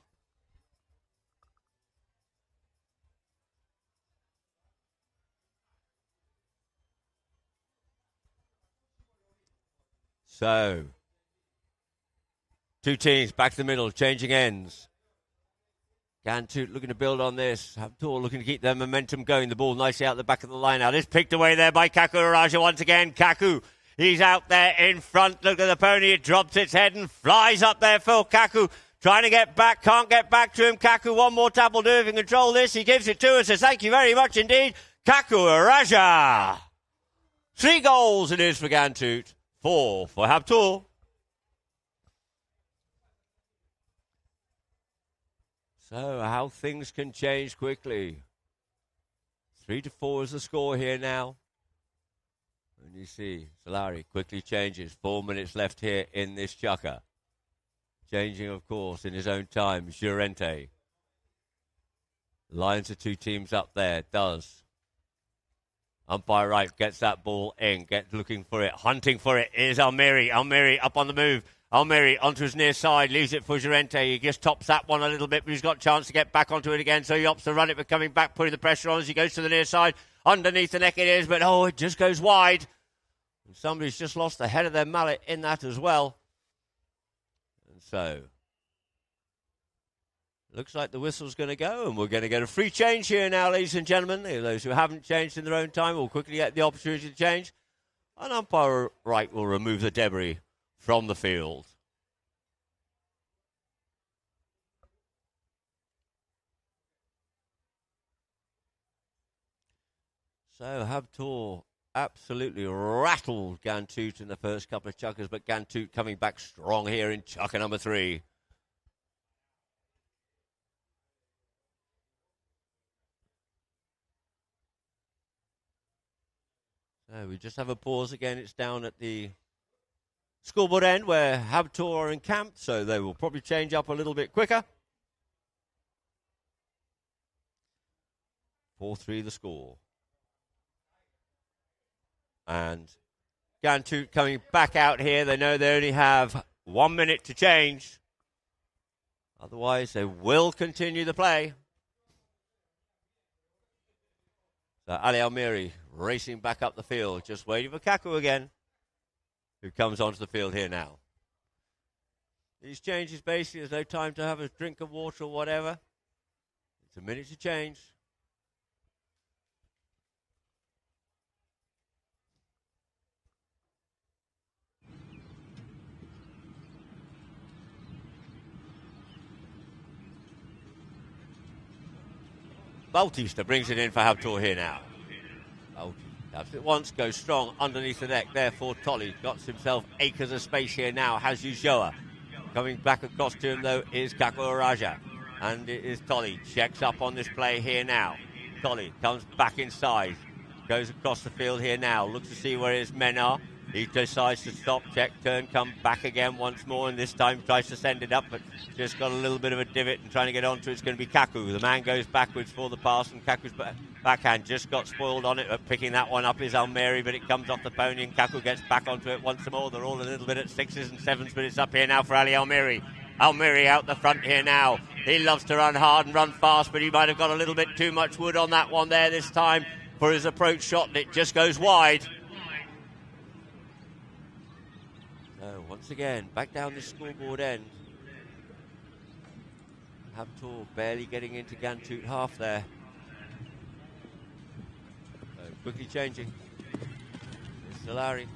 So, 2 teams back to the middle, changing ends. Gantoot looking to build on this. Habtoor looking to keep their momentum going. The ball nicely out the back of the line now. It's picked away there by Kaku Araja once again. Kaku, he's out there in front. Look at the pony. It drops its head and flies up there for Kaku. Trying to get back. Can't get back to him. Kaku, one more tap will do if he can control this. He gives it to us. So thank you very much indeed. Kaku Araja. 3 goals it is for Gantoot. 4 for Habtoor. So how things can change quickly. 3-4 is the score here now. And you see Solari quickly changes. 4 minutes left here in this Chukker. Changing, of course, in his own time. Llorente. Lines of 2 teams up there. Does. Umpire right gets that ball in, looking for it, hunting for it is Almiri. Almiri up on the move. Almeri onto his near side, leaves it for Llorente. He just tops that one a little bit, but he's got a chance to get back onto it again, so he opts to run it, but coming back, putting the pressure on as he goes to the near side. Underneath the neck it is, but it just goes wide. And somebody's just lost the head of their mallet in that as well. And so, looks like the whistle's going to go, and we're going to get a free change here now, ladies and gentlemen. Those who haven't changed in their own time will quickly get the opportunity to change. And umpire Wright will remove the debris from the field. So Habtoor absolutely rattled Gantoot in the first couple of chukkers, but Gantoot coming back strong here in chukker number 3. So we just have a pause again. It's down at the scoreboard end where Habtoor are encamped, so they will probably change up a little bit quicker. 4-3 the score. And Gantoot coming back out here. They know they only have 1 minute to change. Otherwise, they will continue the play. So Ali Almeri racing back up the field, just waiting for Kaku again, who comes onto the field here now. These changes, basically, there's no time to have a drink of water or whatever. It's a minute to change. Bautista brings it in for Habtoor here now. Taps it once, goes strong underneath the neck there for Tolly. Got himself acres of space here now, has Ulloa. Coming back across to him, though, is Kakuraja. And it is Tolly. Checks up on this play here now. Tolly comes back inside. Goes across the field here now. Looks to see where his men are. He decides to stop, check, turn, come back again once more, and this time tries to send it up, but just got a little bit of a divot and trying to get onto it. It's going to be Kaku. The man goes backwards for the pass, and Kaku's backhand just got spoiled on it. But picking that one up is Almeri, but it comes off the pony, and Kaku gets back onto it once more. They're all a little bit at 6s and 7s, but it's up here now for Ali Almeri. Almeri out the front here now. He loves to run hard and run fast, but he might have got a little bit too much wood on that one there this time for his approach shot, and it just goes wide. Once again, back down this scoreboard end. Habtoor barely getting into Gantoot half there. Quickly changing. It's Solari.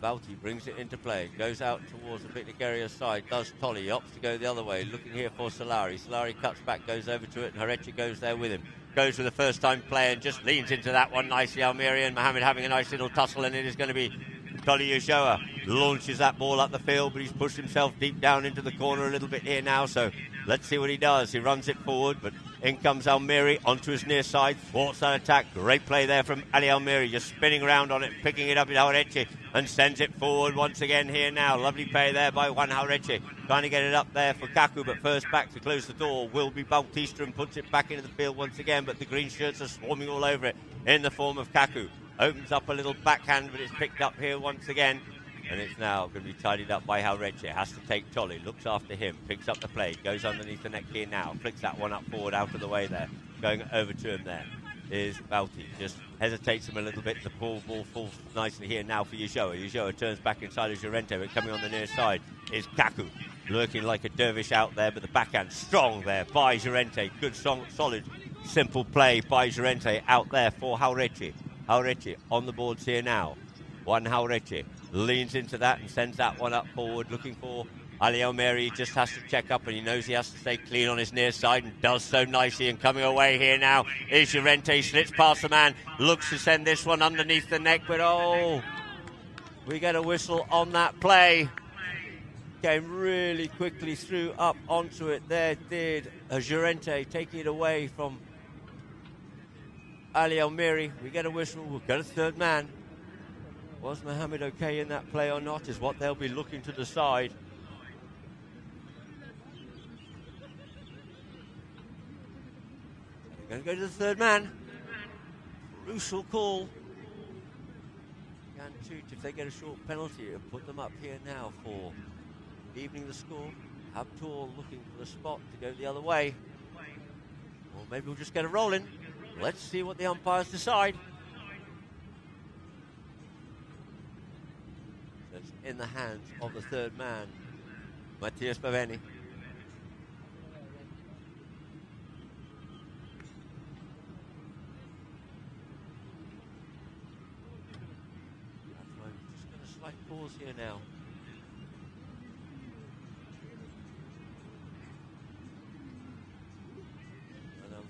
Balti brings it into play. Goes out towards the picnic area side. Does Tolly. Opts to go the other way. Looking here for Solari. Solari cuts back, goes over to it, and Harechi goes there with him. Goes with a first-time player and just leans into that one nicely. Almeri and Mohammed having a nice little tussle, and it is going to be Tolly Ulloa. Launches that ball up the field, but he's pushed himself deep down into the corner a little bit here now, so let's see what he does. He runs it forward, but in comes Almeri onto his near side, thwarts that attack. Great play there from Ali Almeri, just spinning around on it, picking it up in Harechi, and sends it forward once again here now. Lovely play there by Juan Harechi, trying to get it up there for Kaku, but first back to close the door will be Bautista, and puts it back into the field once again, but the green shirts are swarming all over it in the form of Kaku. Opens up a little backhand, but it's picked up here once again. And it's now going to be tidied up by Harechi. Has to take Tolly, looks after him, picks up the play, goes underneath the neck here now, flicks that one up forward out of the way there. Going over to him there is Bauti. Just hesitates him a little bit. The ball falls nicely here now for Ulloa. Ulloa turns back inside of Llorente, but coming on the near side is Kaku. Lurking like a dervish out there, but the backhand strong there by Llorente. Good, strong, solid, simple play by Llorente out there for Harechi. Harechi on the boards here now. Juan Harechi leans into that and sends that one up forward, looking for Ali Almeri. He just has to check up, and he knows he has to stay clean on his near side, and does so nicely. And coming away here now is Llorente. Slits past the man, looks to send this one underneath the neck, but we get a whistle on that play. Came really quickly through up onto it. There did Llorente, taking it away from Ali Almeri. We get a whistle. We'll get a third man. Was Mohammed okay in that play or not is what they'll be looking to decide. They're going to go to the third man. Crucial call. Gantoot, if they get a short penalty, it'll put them up here now for evening the score. Habtoor looking for the spot to go the other way. Or maybe we'll just get a roll in. Let's see what the umpires decide. So it's in the hands of the third man, Matthias Baveni. Just got a slight pause here now.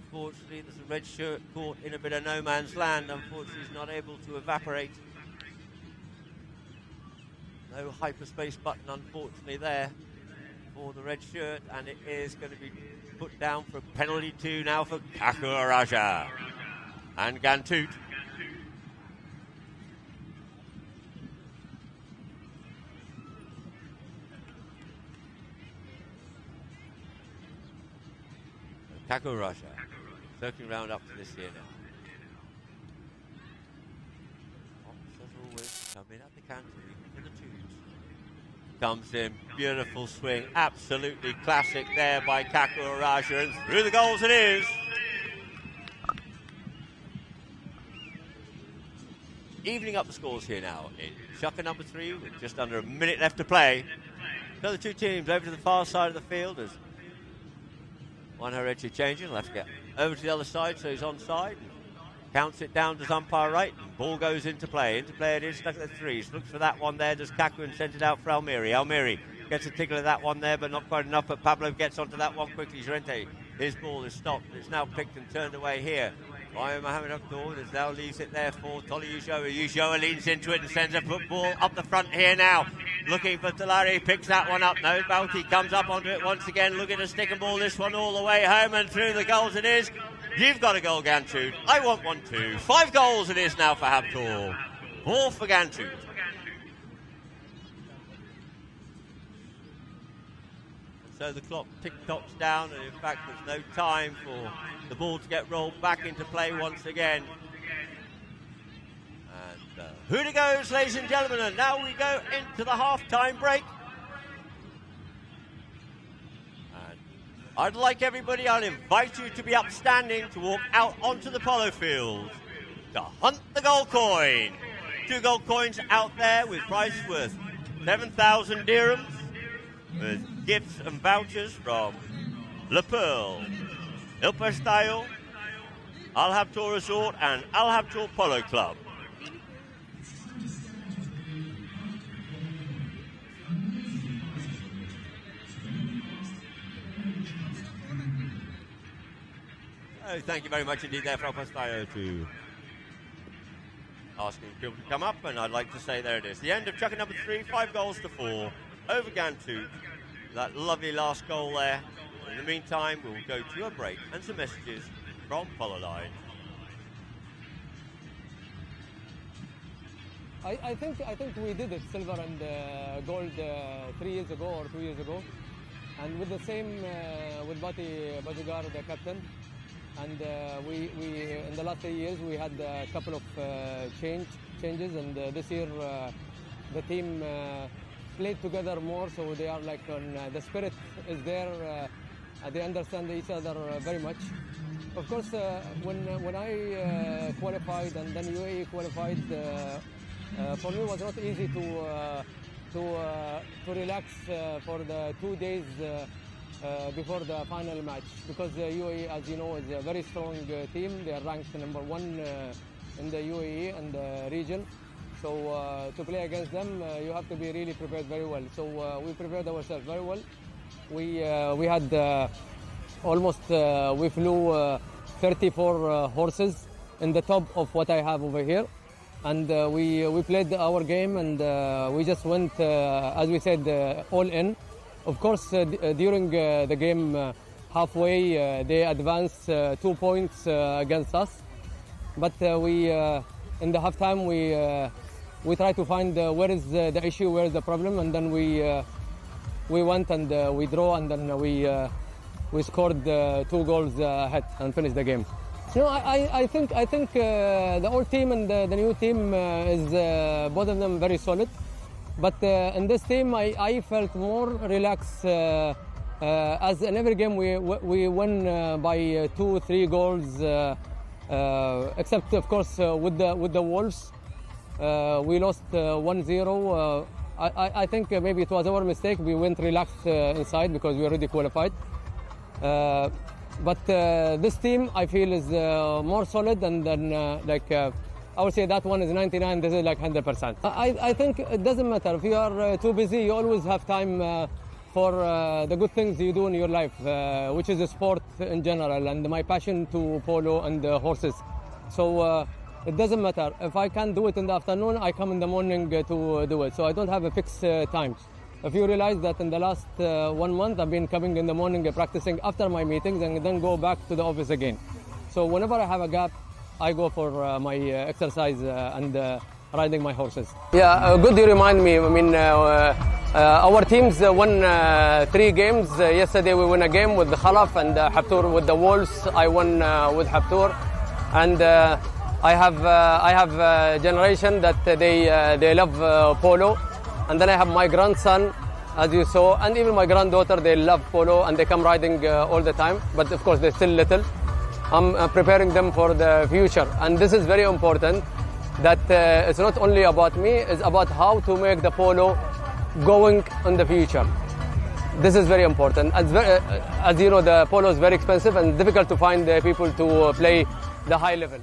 Unfortunately, there's a red shirt caught in a bit of no man's land. Unfortunately, he's not able to evaporate. No hyperspace button, unfortunately, there for the red shirt, and it is going to be put down for penalty 2 now for Chukker and Gantut. Chukker circling round up to this here now. Ops, as always, coming at the canter for the twos. Comes in, beautiful swing, absolutely classic there by Chukker, and through the goals it is. Evening up the scores here now in Chukker number 3 with just under a minute left to play. So the two teams over to the far side of the field as one Hereditary changing. He'll have to get over to the other side, so he's onside. Counts it down, does umpire right. And ball goes into play. Into play it is, stuck at the threes. Looks for that one there, does Chukker, and sends it out for Almiri. Almiri gets a tickle of that one there, but not quite enough. But Pablo gets onto that one quickly. Jorente, his ball is stopped. It's now picked and turned away here by Mohamed Habtoor, as now leaves it there for Tolly Ulloa. Ulloa leans into it and sends a football up the front here now. Looking for Talari, picks that one up. No, Balti comes up onto it once again, looking to stick and ball this one all the way home and through the goals it is. You've got a goal, Gantut. I want one too. 5 goals it is now for Habtoor. 4 for Gantut. So the clock tick-tocks down, and in fact there's no time for the ball to get rolled back into play once again. And Huda goes, ladies and gentlemen, and now we go into the half-time break. And I'd like everybody, I'll invite you to be upstanding to walk out onto the polo field to hunt the gold coin. 2 gold coins out there with prizes worth 7,000 dirhams, with gifts and vouchers from Le Pearl, Il Pastaio, Al Habtoor Resort and Al Habtoor Polo Club. Oh, thank you very much indeed there for Al Pastaio to asking people to come up, and I'd like to say there it is. The end of Chukker number 3, 5 goals to 4 over Gantut. That lovely last goal there. In the meantime, we'll go to a break and some messages from Polo Line. I think we did it, silver and gold 3 years ago or 2 years ago, and with the same with Bati Bajugar, the captain. And we in the last 3 years we had a couple of changes, and this year the team played together more, so they are like the spirit is there. They understand each other very much. Of course, when I qualified and then UAE qualified, for me it was not easy to relax for the 2 days before the final match, because UAE, as you know, is a very strong team. They are ranked number 1 in the UAE and the region. So to play against them, you have to be really prepared very well. So we prepared ourselves very well. We had almost we flew 34 horses in the top of what I have over here, and we played our game, and we just went as we said all in. Of course, during the game halfway they advanced 2 points against us, but we in the halftime we try to find where is the issue, where is the problem, and then we went and we draw, and then we scored 2 goals ahead and finished the game. So I think the old team and the new team is both of them very solid. But in this team, I felt more relaxed. As in every game, we win by 2-3 goals, except of course with the Wolves. We lost 1-0. I think maybe it was our mistake. We went relaxed inside because we already qualified. But this team, I feel, is more solid, and then I would say that one is 99. This is like 100%. I think it doesn't matter if you are too busy. You always have time for the good things you do in your life, which is sport in general, and my passion to polo and horses. So it doesn't matter. If I can't do it in the afternoon, I come in the morning to do it. So I don't have a fixed times. If you realize that in the last 1 month, I've been coming in the morning practicing after my meetings and then go back to the office again. So whenever I have a gap, I go for my exercise and riding my horses. Yeah, good you remind me. I mean, our teams won 3 games. Yesterday we won a game with the Khalaf and Habtoor with the Wolves. I won with Habtoor. And I have a generation that they love polo. And then I have my grandson, as you saw, and even my granddaughter, they love polo and they come riding all the time. But of course, they're still little. I'm preparing them for the future. And this is very important, that it's not only about me, it's about how to make the polo going in the future. This is very important. As you know, the polo is very expensive and difficult to find people to play the high level.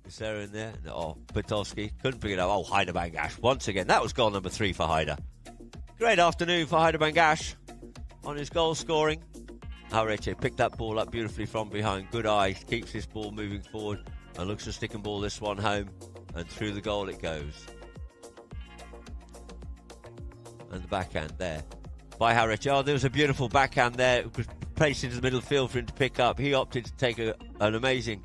Is there in there? Oh, Patowski couldn't pick it up. Oh, Haider Bangash once again. That was goal number 3 for Haider. Great afternoon for Haider Bangash on his goal scoring. Hareche picked that ball up beautifully from behind. Good eye, keeps this ball moving forward and looks to stick and ball this one home, and through the goal it goes. And the backhand there by Hareche. Oh, there was a beautiful backhand there. It was placed into the middle field for him to pick up. He opted to take an amazing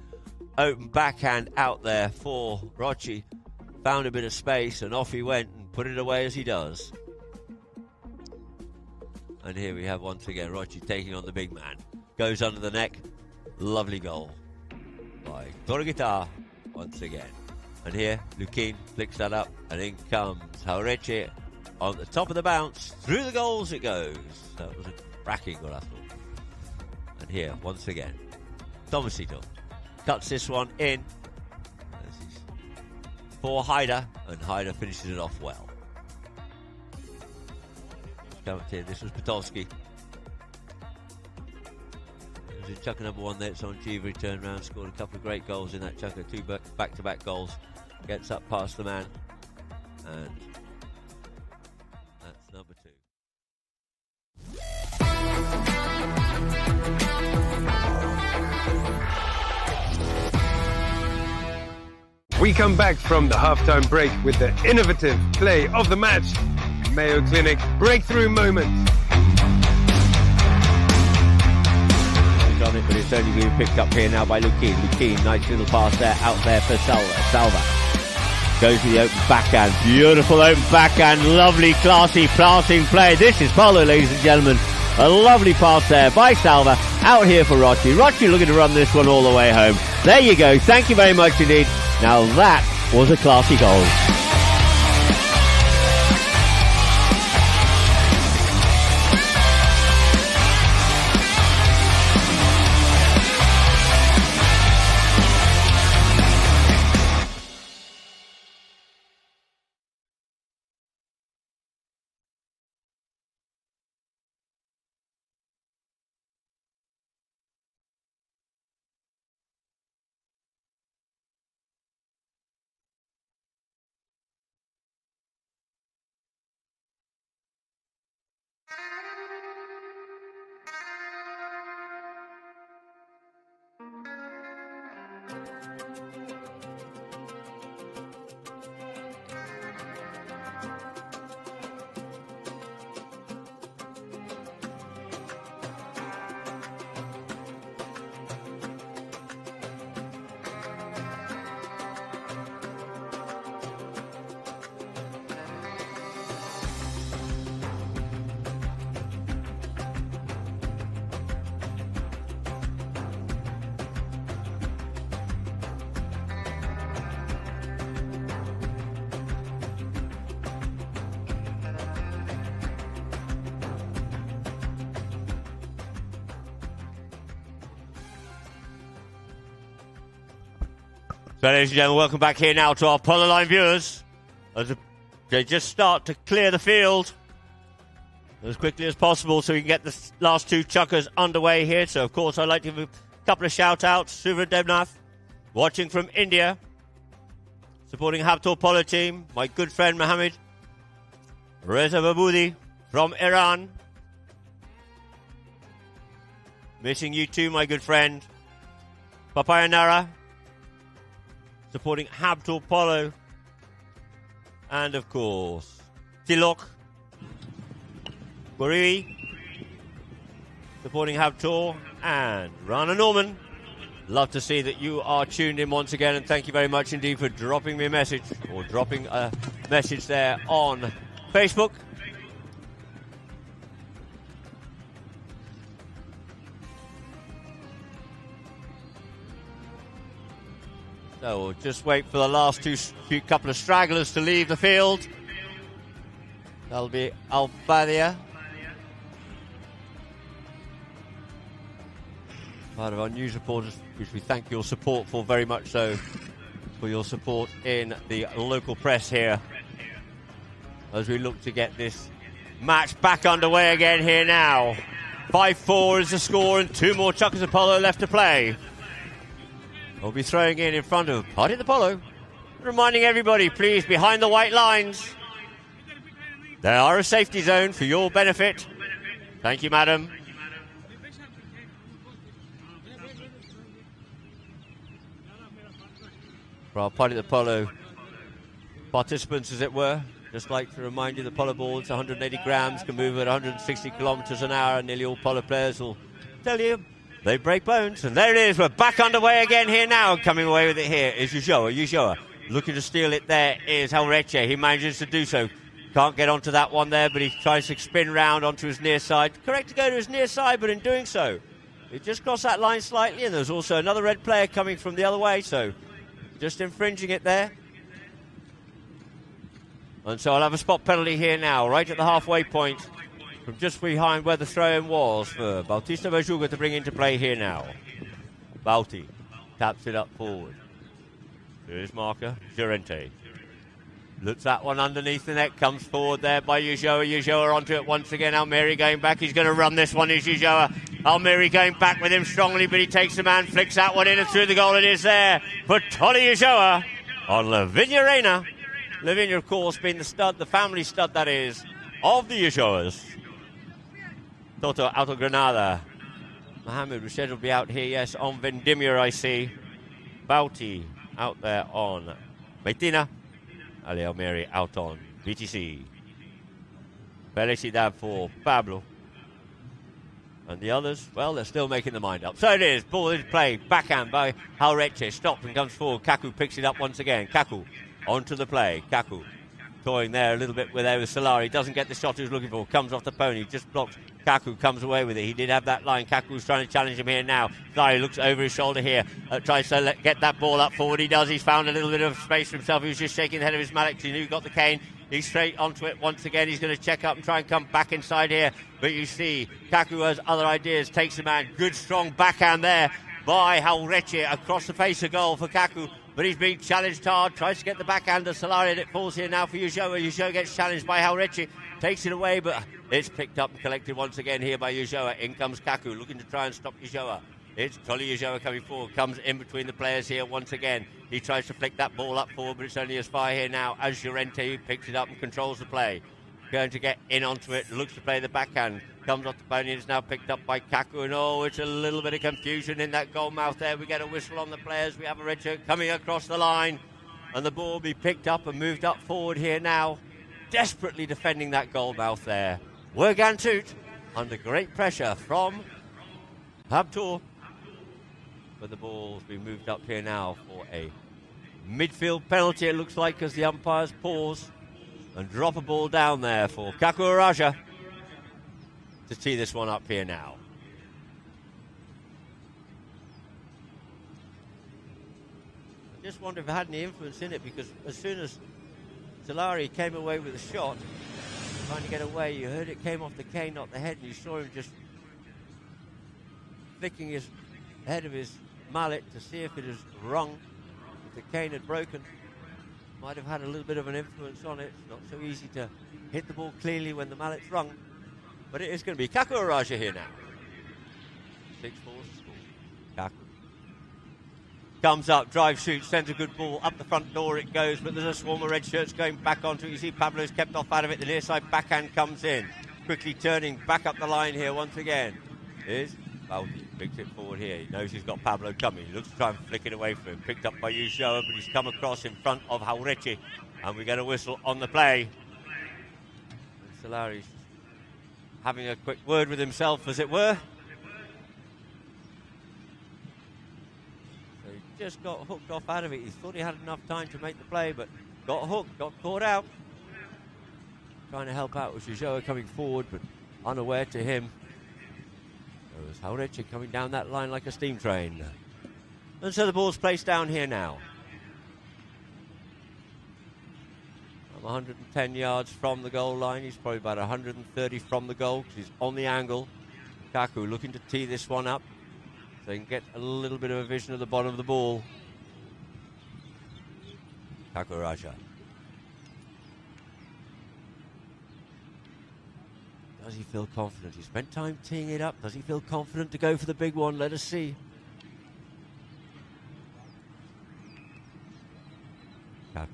open backhand out there for Rochi. Found a bit of space and off he went and put it away as he does. And here we have once again Rochi taking on the big man. Goes under the neck. Lovely goal by Torgita once again. And here Lukin flicks that up and in comes Haureche on the top of the bounce. Through the goals it goes. That was a cracking goal, I thought. And here once again Tomasito cuts this one in for Haider, and Haider finishes it off well. This was Patolski. There's a Chukker number 1 there. It's on Jiva. Turned around, scored a couple of great goals in that Chukker. 2 back-to-back goals. Gets up past the man. And that's number 2. We come back from the halftime break with the innovative play of the match. Mayo Clinic breakthrough moment. He's on it, but it's only being picked up here now by Lukin. Lukin, nice little pass there, out there for Salva. Goes to the open backhand. Beautiful open backhand. Lovely, classy, passing play. This is Polo, ladies and gentlemen. A lovely pass there by Salva. Out here for Rochi. Rochi looking to run this one all the way home. There you go. Thank you very much indeed. Now that was a classy goal. So, ladies and gentlemen, welcome back here now to our Polo Line viewers as they just start to clear the field as quickly as possible so we can get the last two chukkers underway here. So, of course, I'd like to give a couple of shout-outs. Suvra Devnath, watching from India, supporting Habtoor Polo team. My good friend Mohammed Reza Babudi from Iran. Missing you too, my good friend. Papaya Nara, supporting Habtoor Polo. And, of course, Tilok Gurui, supporting Habtoor. And Rana Norman. Love to see that you are tuned in once again, and thank you very much indeed for dropping me a message, or dropping a message there on Facebook. So we'll just wait for the last couple of stragglers to leave the field. That'll be Al-Badia, part of our news reporters, which we thank your support for very much so, for your support in the local press here as we look to get this match back underway again here now. 5-4 is the score and two more chukkers of polo left to play. We'll be throwing in front of Party the Polo, reminding everybody, please, behind the white lines. They are a safety zone for your benefit. Thank you, madam. For our Party the Polo participants, as it were, just like to remind you, the polo ball is 180 grams, can move at 160 kilometers an hour, and nearly all polo players will tell you they break bones. And there it is, we're back underway again here now. Coming away with it here is Ulloa. Looking to steal it there is Halreche. He manages to do so. Can't get onto that one there, but he tries to spin round onto his near side. Correct to go to his near side, but in doing so, he just crossed that line slightly, and there's also another red player coming from the other way, so just infringing it there. And so I'll have a spot penalty here now, right at the halfway point, from just behind where the throw-in was, for Bautista Bajuga to bring into play here now. Bauti taps it up forward to his marker, Llorente. Looks that one underneath the net, comes forward there by Ulloa onto it once again. Almeri going back, he's going to run this one, is Ulloa. Almeri going back with him strongly, but he takes the man, flicks that one in and through the goal. It is there for Tolly Ulloa on Lavinia Reina. Lavinia, of course, being the stud, the family stud, that is, of the Ulloas. Toto out of Granada. Mohammed was scheduled to be out here, yes, on Vendimia, I see. Bauti out there on Medina. Ali Almeri out on VTC. Felicidad for Pablo. And the others, well, they're still making the mind up. So it is, ball in play, backhand by Halreche, stopped and comes forward. Kaku picks it up once again. Kaku onto the play. Kaku toying there a little bit with Solari. Doesn't get the shot he was looking for. Comes off the pony, just blocks. Kaku comes away with it. He did have that line. Kaku's trying to challenge him here now. Solari looks over his shoulder here. Tries to get that ball up forward. He does. He's found a little bit of space for himself. He was just shaking the head of his Malik. He knew he got the cane. He's straight onto it once again. He's going to check up and try and come back inside here. But you see, Kaku has other ideas. Takes the man. Good, strong backhand there by Halreche across the face of goal for Kaku. But he's being challenged hard. Tries to get the backhand of Solari, and it falls here now for Ulloa. Ulloa gets challenged by Halreche. Takes it away, but it's picked up and collected once again here by Ulloa. In comes Kaku, looking to try and stop Ulloa. It's Tolly Ulloa coming forward. Comes in between the players here once again. He tries to flick that ball up forward, but it's only as far here now as Llorente, who picks it up and controls the play. Going to get in onto it. Looks to play the backhand. Comes off the pony and is now picked up by Kaku. And oh, it's a little bit of confusion in that goal mouth there. We get a whistle on the players. We have a red shirt coming across the line. And the ball will be picked up and moved up forward here now. Desperately defending that goal mouth there. Wergantut under great pressure from Habtoor. But the ball's been moved up here now for a midfield penalty, it looks like, as the umpires pause and drop a ball down there for Kaku Raja to tee this one up here now. I just wonder if it had any influence in it, because as soon as Solari came away with a shot, trying to get away, you heard it came off the cane, not the head, and you saw him just flicking his head of his mallet to see if it was wrong. the cane had broken. Might have had a little bit of an influence on it. It's not so easy to hit the ball cleanly when the mallet's rung. But it is going to be Chukker Raja here now. 6-4 score. Chukker comes up, drive, shoots, sends a good ball. Up the front door it goes, but there's a swarm of red shirts going back onto it. You see Pablo's kept off out of it. The near side backhand comes in. Quickly turning back up the line here once again. Is Balti. Picks it forward here. He knows he's got Pablo coming. He looks to try and flick it away from him. Picked up by Yushoa, but he's come across in front of Haurechi. And we get a whistle on the play. And Solari's having a quick word with himself, as it were. So he just got hooked off out of it. He thought he had enough time to make the play, but got hooked, got caught out. Trying to help out with Yushoa coming forward, but unaware to him. There's Haurechi coming down that line like a steam train. And so the ball's placed down here now. I'm 110 yards from the goal line. He's probably about 130 from the goal because he's on the angle. Kaku looking to tee this one up so he can get a little bit of a vision of the bottom of the ball. Chukker Raja. Does he feel confident? He spent time teeing it up. Does he feel confident to go for the big one? Let us see. Kaku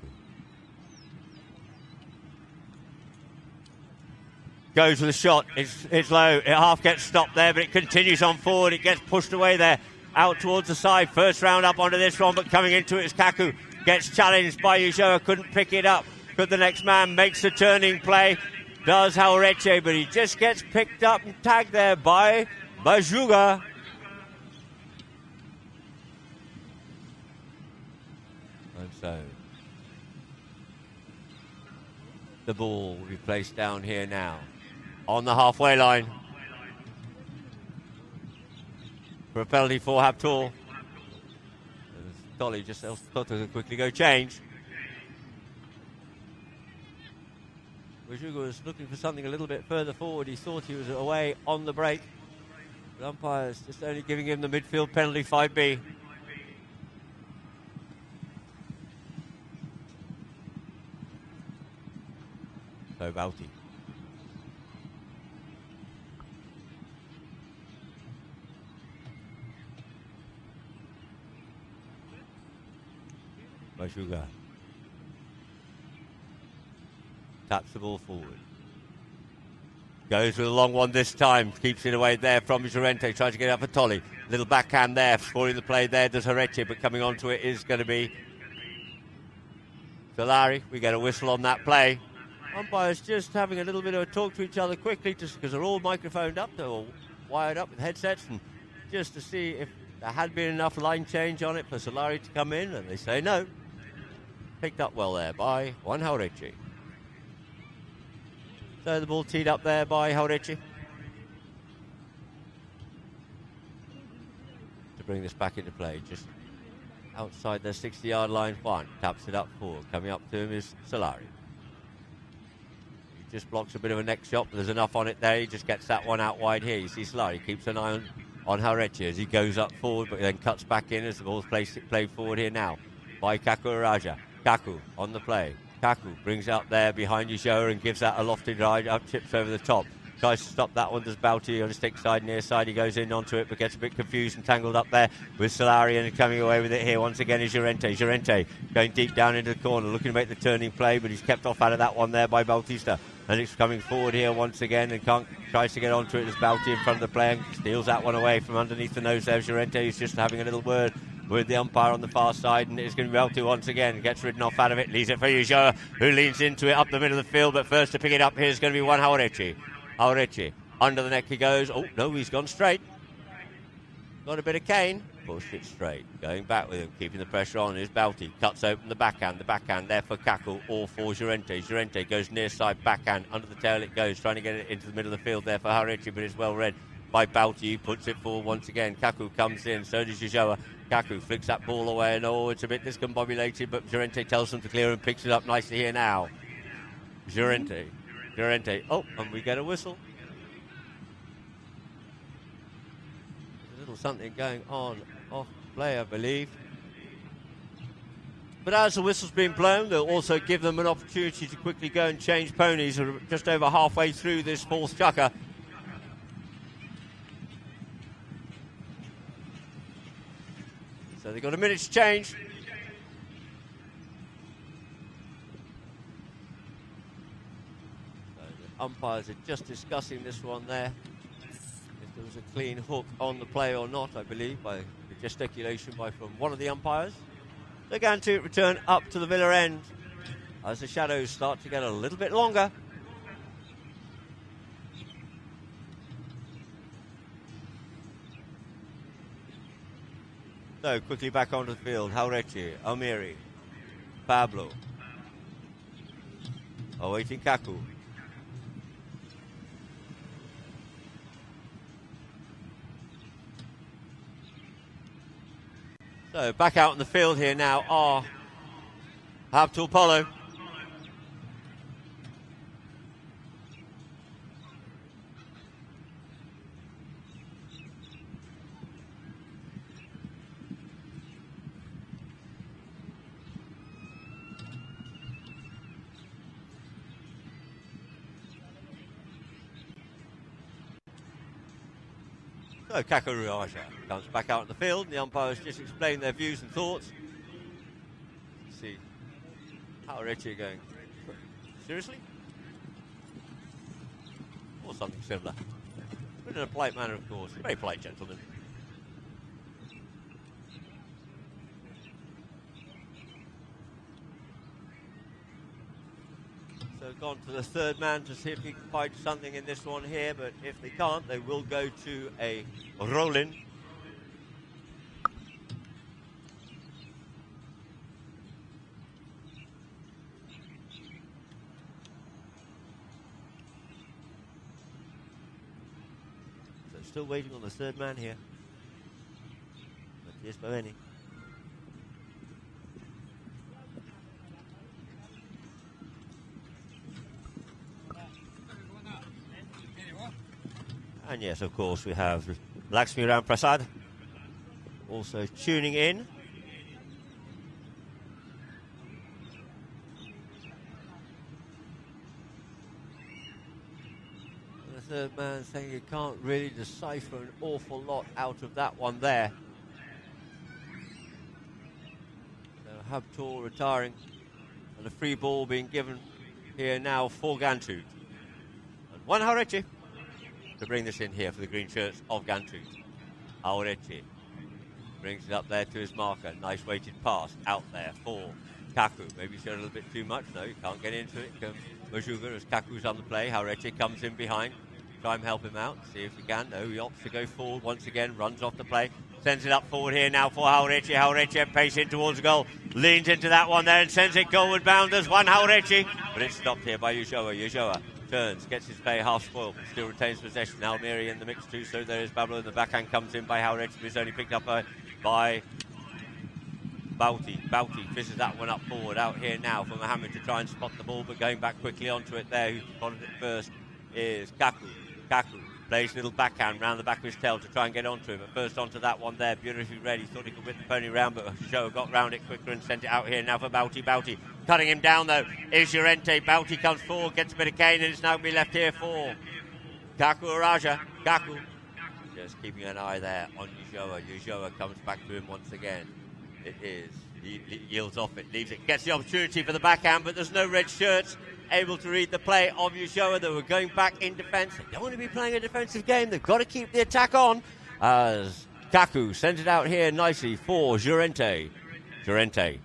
goes with a shot. It's low. It half gets stopped there, but it continues on forward. It gets pushed away there, out towards the side. First round up onto this one, but coming into it is Kaku. Gets challenged by Yushoa. Couldn't pick it up. Could the next man makes the turning play? Does Haurechi, but he just gets picked up and tagged there by Bajuga. And so the ball will be placed down here now on the halfway line for a penalty for Habtoor. Dolly just thought to quickly go change. Bajuga was looking for something a little bit further forward. He thought he was away on the break. The umpire's just only giving him the midfield penalty, 5B. So Balti. Bajuga taps the ball forward. Goes with a long one this time. Keeps it away there from Llorente. Tries to get up for Tolly. Little backhand there. Scoring the play there. Does Haurechi, but coming onto it is going to be Solari. We get a whistle on that play. Umpires just having a little bit of a talk to each other quickly, just because they're all microphoned up. They're all wired up with headsets, and just to see if there had been enough line change on it for Solari to come in, and they say no. Picked up well there by Juan Haurechi. So the ball teed up there by Haurechi to bring this back into play. Just outside their 60-yard line. Juan taps it up forward. Coming up to him is Solari. He just blocks a bit of a neck shot, but there's enough on it there. He just gets that one out wide here. You see Solari keeps an eye on Haurechi as he goes up forward, but then cuts back in as the ball's played forward here now by Chukker Raja. Kaku on the play. Kaku brings out there behind Yushoa and gives that a lofted ride, up chips over the top. Tries to stop that one, does Balti on his stick side, near side. He goes in onto it, but gets a bit confused and tangled up there with Solari, and coming away with it here once again is Llorente. Llorente going deep down into the corner, looking to make the turning play, but he's kept off out of that one there by Bautista. And it's coming forward here once again, and tries to get onto it as Balti in front of the player and steals that one away from underneath the nose there. Llorente is just having a little word with the umpire on the far side, and it's going to be Balti once again. Gets ridden off out of it, leaves it for Yushoa, who leans into it up the middle of the field, but first to pick it up here is going to be Juan Haurechi. Haurechi, under the neck he goes. Oh, no, he's gone straight. Got a bit of cane. Pushed it straight. Going back with him, keeping the pressure on is Balti. Cuts open the backhand. The backhand there for Kaku, or for Llorente. Llorente goes near side backhand. Under the tail it goes, trying to get it into the middle of the field there for Haurechi, but it's well read by Balti. He puts it forward once again. Kaku comes in, so does Yushoa. Kaku flicks that ball away, and it's a bit discombobulated, but Llorente tells him to clear and picks it up nicely here now. Llorente. Oh, and we get a whistle. There's a little something going on off play, I believe. But as the whistle's been blown, they'll also give them an opportunity to quickly go and change ponies. We're just over halfway through this fourth Chukker. So they've got a minute to change. So the umpires are just discussing this one there. If there was a clean hook on the play or not, I believe, by the gesticulation from one of the umpires. They're going to return up to the Villa end as the shadows start to get a little bit longer. So quickly back onto the field. Haurechi, Almiri, Pablo, awaiting Kaku. So back out in the field here now are Habtoor Polo. So Kakuraja comes back out in the field, and the umpires just explain their views and thoughts. See how Richie going. Seriously? Or something similar. But in a polite manner, of course. Very polite gentleman. So gone to the third man to see if he can find something in this one here, but if they can't, they will go to a roll-in. So still waiting on the third man here. But here's Boeni. And yes, of course, we have Lakshmi Ram Prasad also tuning in. And the third man saying you can't really decipher an awful lot out of that one there. So Habtoor retiring and a free ball being given here now for Gantut. And one Haurechi to bring this in here for the green shirts of Gantut. Haurechi brings it up there to his marker. Nice weighted pass out there for Kaku. Maybe he's got a little bit too much. No, he can't get into it. Comes Majuga as Kaku's on the play. Haurechi comes in behind. Try and help him out. See if he can. No, he opts to go forward once again. Runs off the play. Sends it up forward here now for Haurechi. Haurechi pace in towards the goal. Leans into that one there and sends it goalward bound. There's one Haurechi. But it's stopped here by Ulloa. Ulloa turns, gets his play half spoiled, but still retains possession. Almiri in the mix too, so there is Pablo. The backhand comes in by Haurechi, but it's only picked up by Bauti. Bauti fishes that one up forward. Out here now for Mohammed to try and spot the ball, but going back quickly onto it there. Who spotted it first is Kaku. Kaku plays a little backhand round the back of his tail to try and get onto him. But first onto that one there, beautifully ready. Thought he could whip the pony round, but Show got round it quicker and sent it out here now for Bauti. Bauti cutting him down though is Llorente. Bauti comes forward, gets a bit of cane, and it's now going to be left here for Kakuraja. Kaku just keeping an eye there on Ulloa. Ulloa comes back to him once again. It is. He yields off it, leaves it, gets the opportunity for the backhand, but there's no red shirts able to read the play of Ulloa. They were going back in defence. They don't want to be playing a defensive game. They've got to keep the attack on as Kaku sends it out here nicely for Llorente. Llorente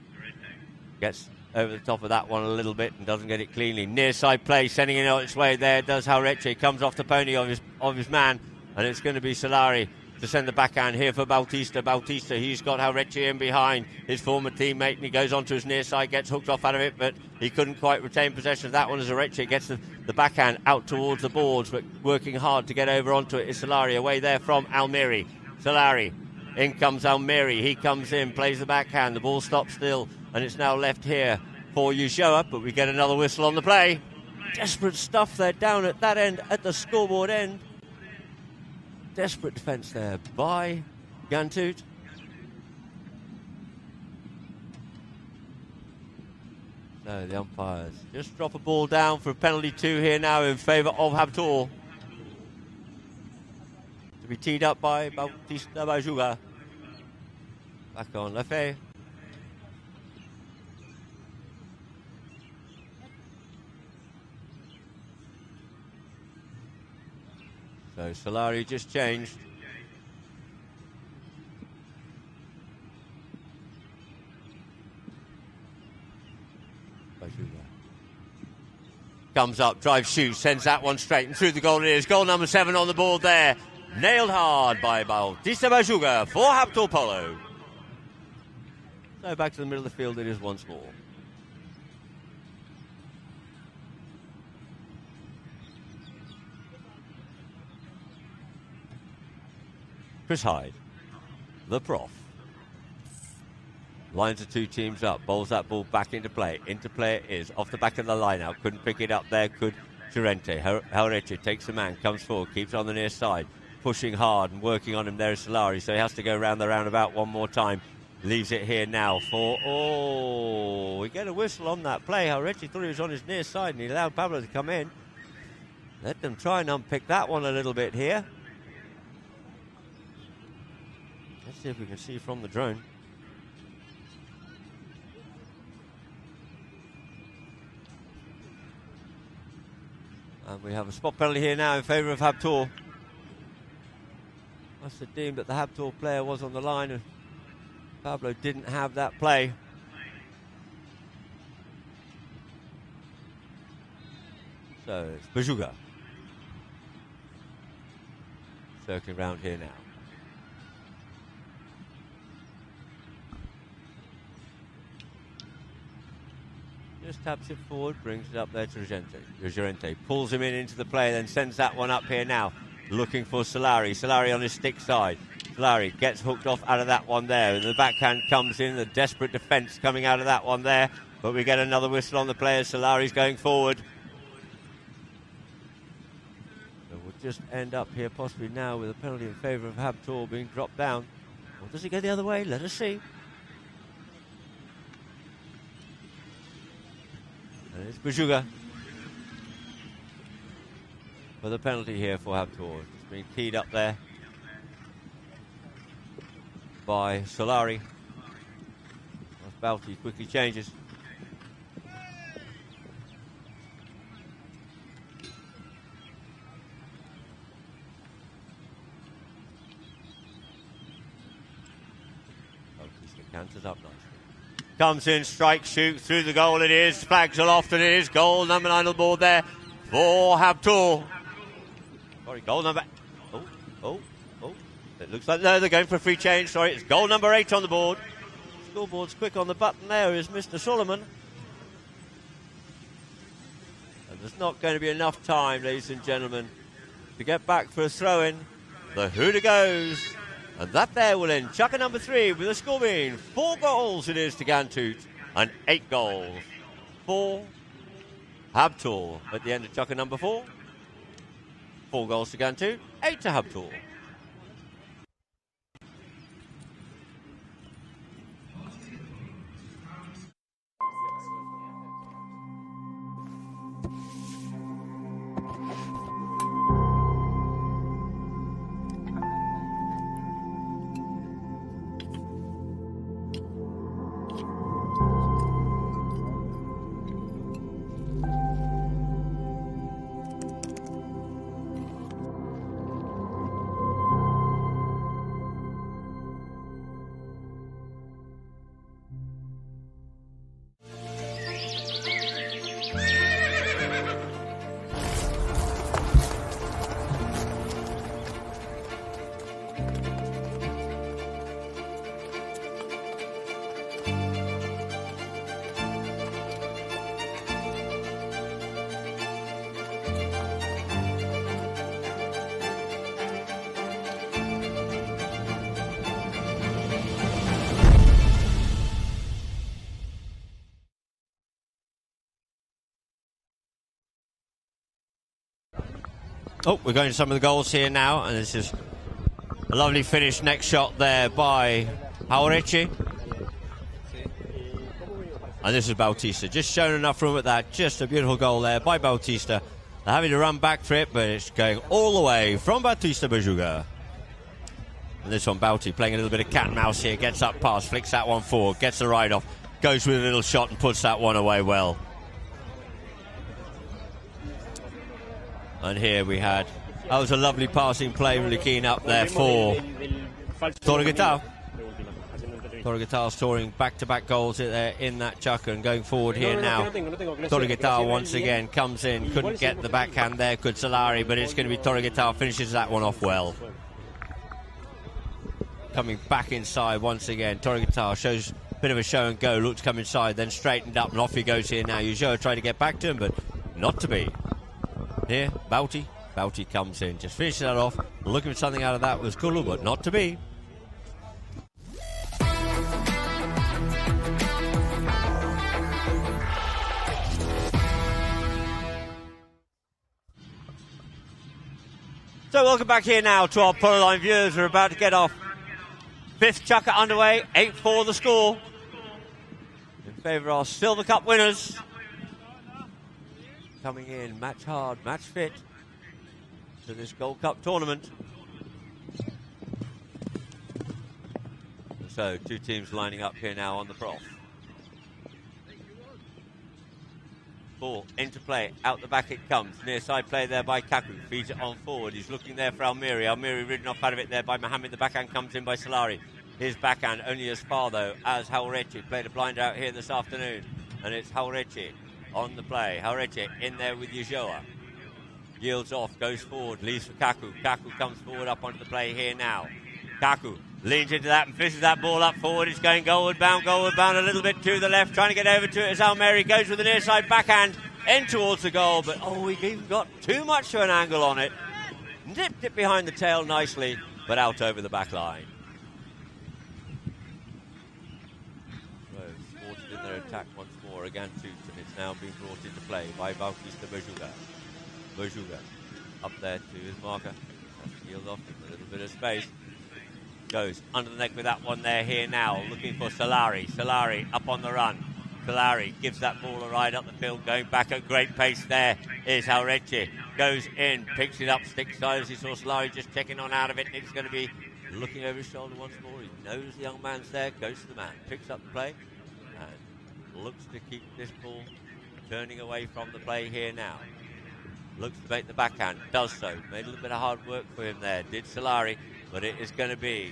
gets over the top of that one a little bit and doesn't get it cleanly. Near side play, sending it on its way there. Does Haurechi. Comes off the pony of his man, and it's going to be Solari to send the backhand here for Bautista. Bautista, he's got Haurechi in behind his former teammate, and he goes onto his near side, gets hooked off out of it, but he couldn't quite retain possession of that one as Haurechi gets the backhand out towards the boards, but working hard to get over onto it is Solari. Away there from Almiri. Solari. In comes Almiri. He comes in, plays the backhand. The ball stops still, and it's now left here for Ulloa, but we get another whistle on the play. Desperate stuff there down at that end, at the scoreboard end. Desperate defence there by Gantut. So the umpires just drop a ball down for a penalty 2 here now in favour of Habtoor. To be teed up by Bautista Bajuga. Back on Lefebvre. So Solari just changed. Comes up, drives, shoots, sends that one straight and through the goal it is. Goal number 7 on the board there. Nailed hard by Bautista Bajuga for Habtoor Polo. So back to the middle of the field it is once more. Chris Hyde, the prof. Lines the 2 teams up, bowls that ball back into play. Into play it is, off the back of the line out. Couldn't pick it up there, could Llorente. Jauretche takes the man, comes forward, keeps on the near side. Pushing hard and working on him there is Solari, so he has to go round the roundabout one more time. Leaves it here now for, we get a whistle on that play. Jauretche thought he was on his near side and he allowed Pablo to come in. Let them try and unpick that one a little bit here. Let's see if we can see from the drone. And we have a spot penalty here now in favour of Habtoor. Must have deemed that the Habtoor player was on the line and Pablo didn't have that play. So it's Bajuga. Circling round here now. Just taps it forward, brings it up there to Llorente. Pulls him in into the play, then sends that one up here now. Looking for Solari. Solari on his stick side. Solari gets hooked off out of that one there. And the backhand comes in. The desperate defence coming out of that one there. But we get another whistle on the player. Solari's going forward. So we'll just end up here possibly now with a penalty in favour of Habtoor being dropped down. Or does it go the other way? Let us see. And it's Bajuga for the penalty here for Habtoor. It's been keyed up there by Solari. Bouty quickly changes. Canters up nicely. Comes in, strike, shoot, through the goal it is. Flags aloft and it is. Goal number 9 on the board there for Habtoor. Sorry, goal number... Oh. It looks like they're going for a free change. Sorry, it's goal number 8 on the board. Scoreboard's quick on the button there is Mr. Solomon. And there's not going to be enough time, ladies and gentlemen, to get back for a throw-in. The hooter goes. And that there will end Chukker number 3 with a score being 4 goals it is to Gantut and 8 goals for Habtoor. At the end of Chukker number 4, 4 goals to Gantut, 8 to Habtoor. Oh, we're going to some of the goals here now, and this is a lovely finish. Next shot there by Jauretche. And this is Bautista. Just showing enough room at that. Just a beautiful goal there by Bautista. They're having to run back for it, but it's going all the way from Bautista Bajuga. And this one, Bauti, playing a little bit of cat and mouse here. Gets up past, flicks that one forward, gets the ride off, goes with a little shot and puts that one away well. And here we had, that was a lovely passing play, really keen up there for Torreguitar. Torreguitar scoring back-to-back goals in that Chukker and going forward here now. Torreguitar once again comes in, couldn't get the backhand there, could Solari, but it's going to be Torreguitar, finishes that one off well. Coming back inside once again, Torreguitar shows a bit of a show and go, looks to come inside, then straightened up and off he goes here now. Ulloa tried to get back to him, but not to be. Here, Bauti comes in, just finishes that off, looking for something out of that was Kulu, but not to be. So welcome back here now to our Polo Line viewers. We're about to get off. Fifth Chukker underway, 8-4 the score. In favour of our Silver Cup winners. Coming in, match hard, match fit to this Gold Cup tournament. So, two teams lining up here now on the prof. Ball into play, out the back it comes. Near side play there by Kaku, feeds it on forward. He's looking there for Almiri. Almiri ridden off out of it there by Mohammed. The backhand comes in by Solari. His backhand only as far though as Haurechi. Played a blind out here this afternoon. And it's Haurechi on the play. Haurechi in there with Ulloa. Yields off, goes forward, leaves for Kaku. Kaku comes forward up onto the play here now. Kaku leans into that and fishes that ball up forward. It's going goalward bound a little bit to the left. Trying to get over to it as Almeri goes with the near side backhand in towards the goal. But he got too much of an angle on it. Nipped it behind the tail nicely, but out over the back line. So, thwarted in their attack once more. Again, and it's now being brought into play by Bautista Bajuga. Bajuga up there to his marker. Has to yield off with a little bit of space. Goes under the neck with that one there here now, looking for Solari. Solari up on the run. Solari gives that ball a ride up the field, going back at great pace there is Haurechi. Goes in, picks it up, stick side as he saw Solari just checking on out of it. It's going to be looking over his shoulder once more. He knows the young man's there, goes to the man, picks up the play and looks to keep this ball turning away from the play here now. Looks to make the backhand, does so. Made a little bit of hard work for him there, did Solari. But it is going to be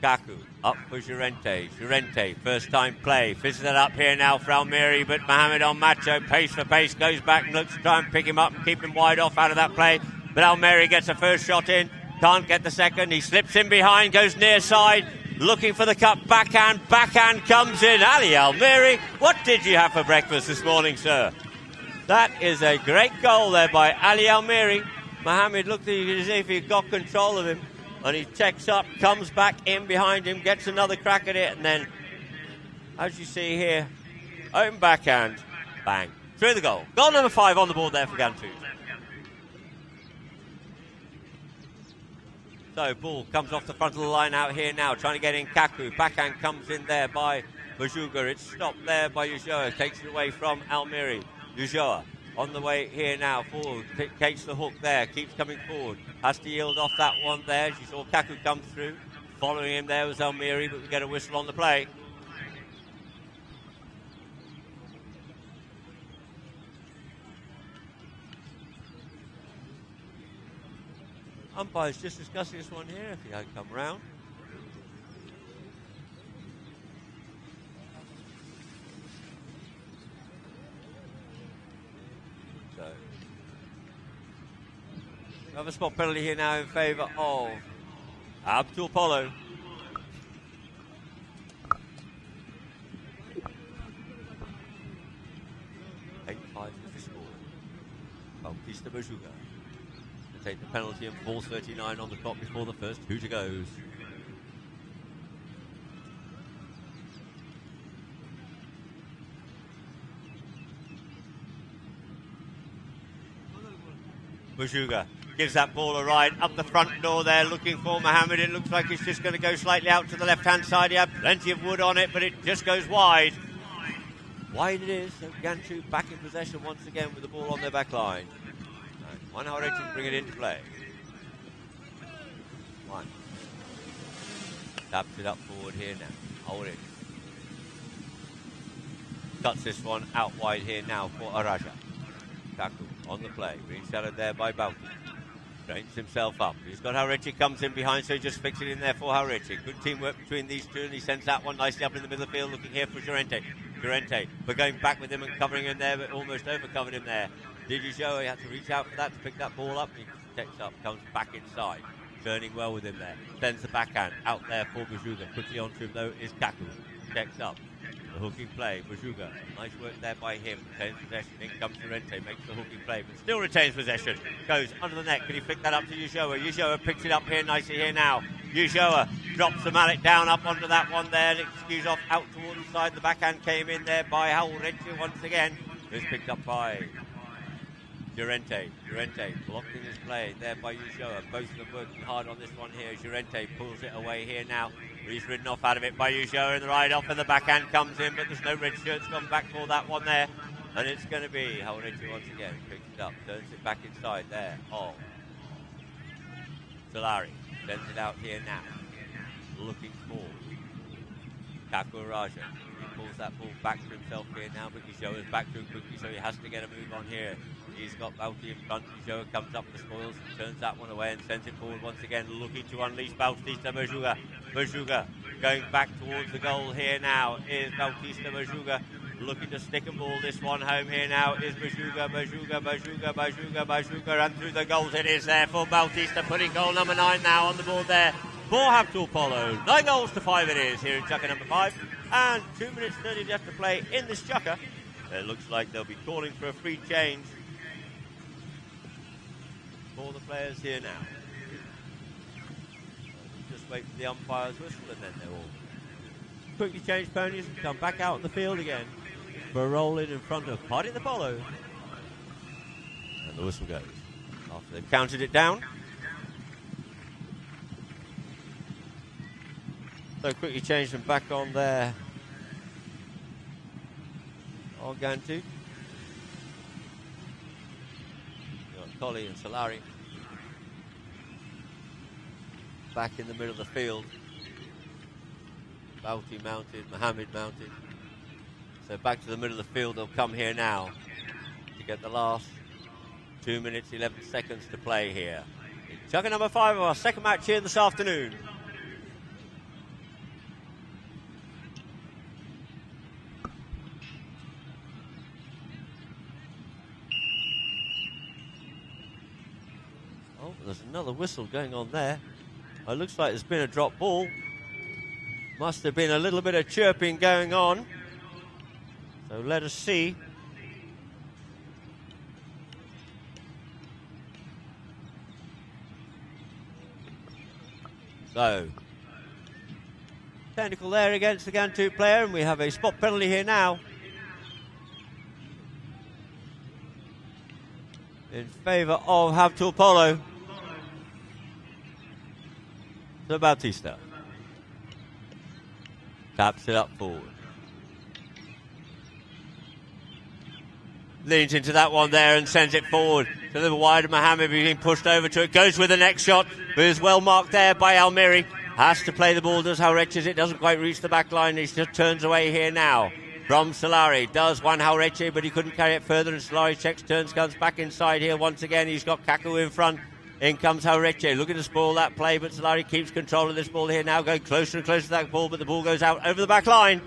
Kaku up for Llorente. Llorente, first time play. Fishes it up here now for Almeri, but Mohamed on Macho, pace for pace, goes back and looks to try and pick him up and keep him wide off out of that play. But Almeri gets a first shot in, can't get the second. He slips in behind, goes near side, looking for the cup. Backhand comes in. Ali Almeri, what did you have for breakfast this morning, sir? That is a great goal there by Ali Almeri. Mohamed looked as if he got control of him. And he checks up, comes back in behind him, gets another crack at it, and then, as you see here, open backhand, bang, through the goal. Goal number 5 on the board there for Gantu. So, ball comes off the front of the line out here now, trying to get in Kaku. Backhand comes in there by Bajuga. It's stopped there by Ulloa, takes it away from Almeri. Ulloa on the way here now, forward, takes the hook there, keeps coming forward, has to yield off that one there. She saw Kaku come through, following him there was Almeri, but we get a whistle on the play. Umpire's just discussing this one here, if he hadn't come round. Another spot penalty here now in favour of Habtoor Polo. Eight 5 is the score. Bautista Bajuga to take the penalty and 4:39 on the clock before the first hooter goes. Bajuga gives that ball a ride up the front door there, looking for Mohamed. It looks like it's just going to go slightly out to the left-hand side. He had plenty of wood on it, but it just goes wide. Wide it is, so Gantu back in possession once again with the ball on their back line. And one Haureti to bring it into play. One. Taps it up forward here now. Haureti. Cuts this one out wide here now for Araja. Kaku on the play, being shadowed there by Bauti. Straightens himself up. He's got Haureti, comes in behind, so he just fixes it in there for Haureti. Good teamwork between these two, and he sends that one nicely up in the middle of the field, looking here for Llorente. Llorente, we're going back with him and covering him there, but almost overcovered him there. Did you show he had to reach out for that to pick that ball up? He checks up, comes back inside. Turning well with him there. Sends the backhand out there for Bajuga. Quickly onto him though is Kaku. Checks up. The hooking play, Bajuga. Nice work there by him. Retains possession. In comes Llorente. Makes the hooking play, but still retains possession. Goes under the net. Can he flick that up to Ulloa? Ulloa picks it up here nicely here now. Ulloa drops the mallet down up onto that one there. And it skews off out towards the side. The backhand came in there by Haureti once again. It's picked up by Llorente blocking his play there by Ulloa. Both of them working hard on this one here. Llorente pulls it away here now. He's ridden off out of it by Ulloa in the ride off, and the backhand comes in, but there's no red shirts gone back for that one there. And it's going to be Haureti once again. Picks it up, turns it back inside there. Solari sends it out here now. Looking for Kaku Raja. He pulls that ball back to himself here now, but Ulloa's back to him quickly, so he has to get a move on here. He's got Bauti in front. Ulloa comes up with the spoils, turns that one away and sends it forward once again, looking to unleash Bautista Bajuga. Bajuga going back towards the goal here now is Bautista Bajuga. Looking to stick and ball this one home here now is Bajuga, and through the goals it is there for Bautista, putting goal number 9 now on the board there for Habtoor Polo. 9 goals to 5 it is here in Chukker number 5, and 2 minutes 30 left to play in this Chukker. It looks like they'll be calling for a free change for the players here now. Just wait for the umpire's whistle, and then they'll all quickly change ponies and come back out on the field again for a roll in front of Party the Polo. And the whistle goes after they've counted it down. So quickly change them back on there. Gantu. Collie and Solari back in the middle of the field. Bauti mounted, Mohammed mounted. So back to the middle of the field they'll come here now to get the last 2 minutes 11 seconds to play here. Chukker number 5 of our second match here this afternoon. There's another whistle going on there. It looks like there's been a drop ball. Must have been a little bit of chirping going on. So let us see. So, technical there against the Gantu player, and we have a spot penalty here now in favour of Habtoor Polo. So Bautista taps it up forward. Leans into that one there and sends it forward to the wide of Mohammed, being pushed over to it. Goes with the next shot, but is well marked there by Almiri. Has to play the ball, does Haureti. It doesn't quite reach the back line. He just turns away here now from Solari. Does one Haureti, but he couldn't carry it further, and Solari checks, turns, comes back inside here once again. He's got Kaku in front. In comes Haureti, looking to spoil that play, but Solari keeps control of this ball here now, going closer and closer to that ball, but the ball goes out over the back line.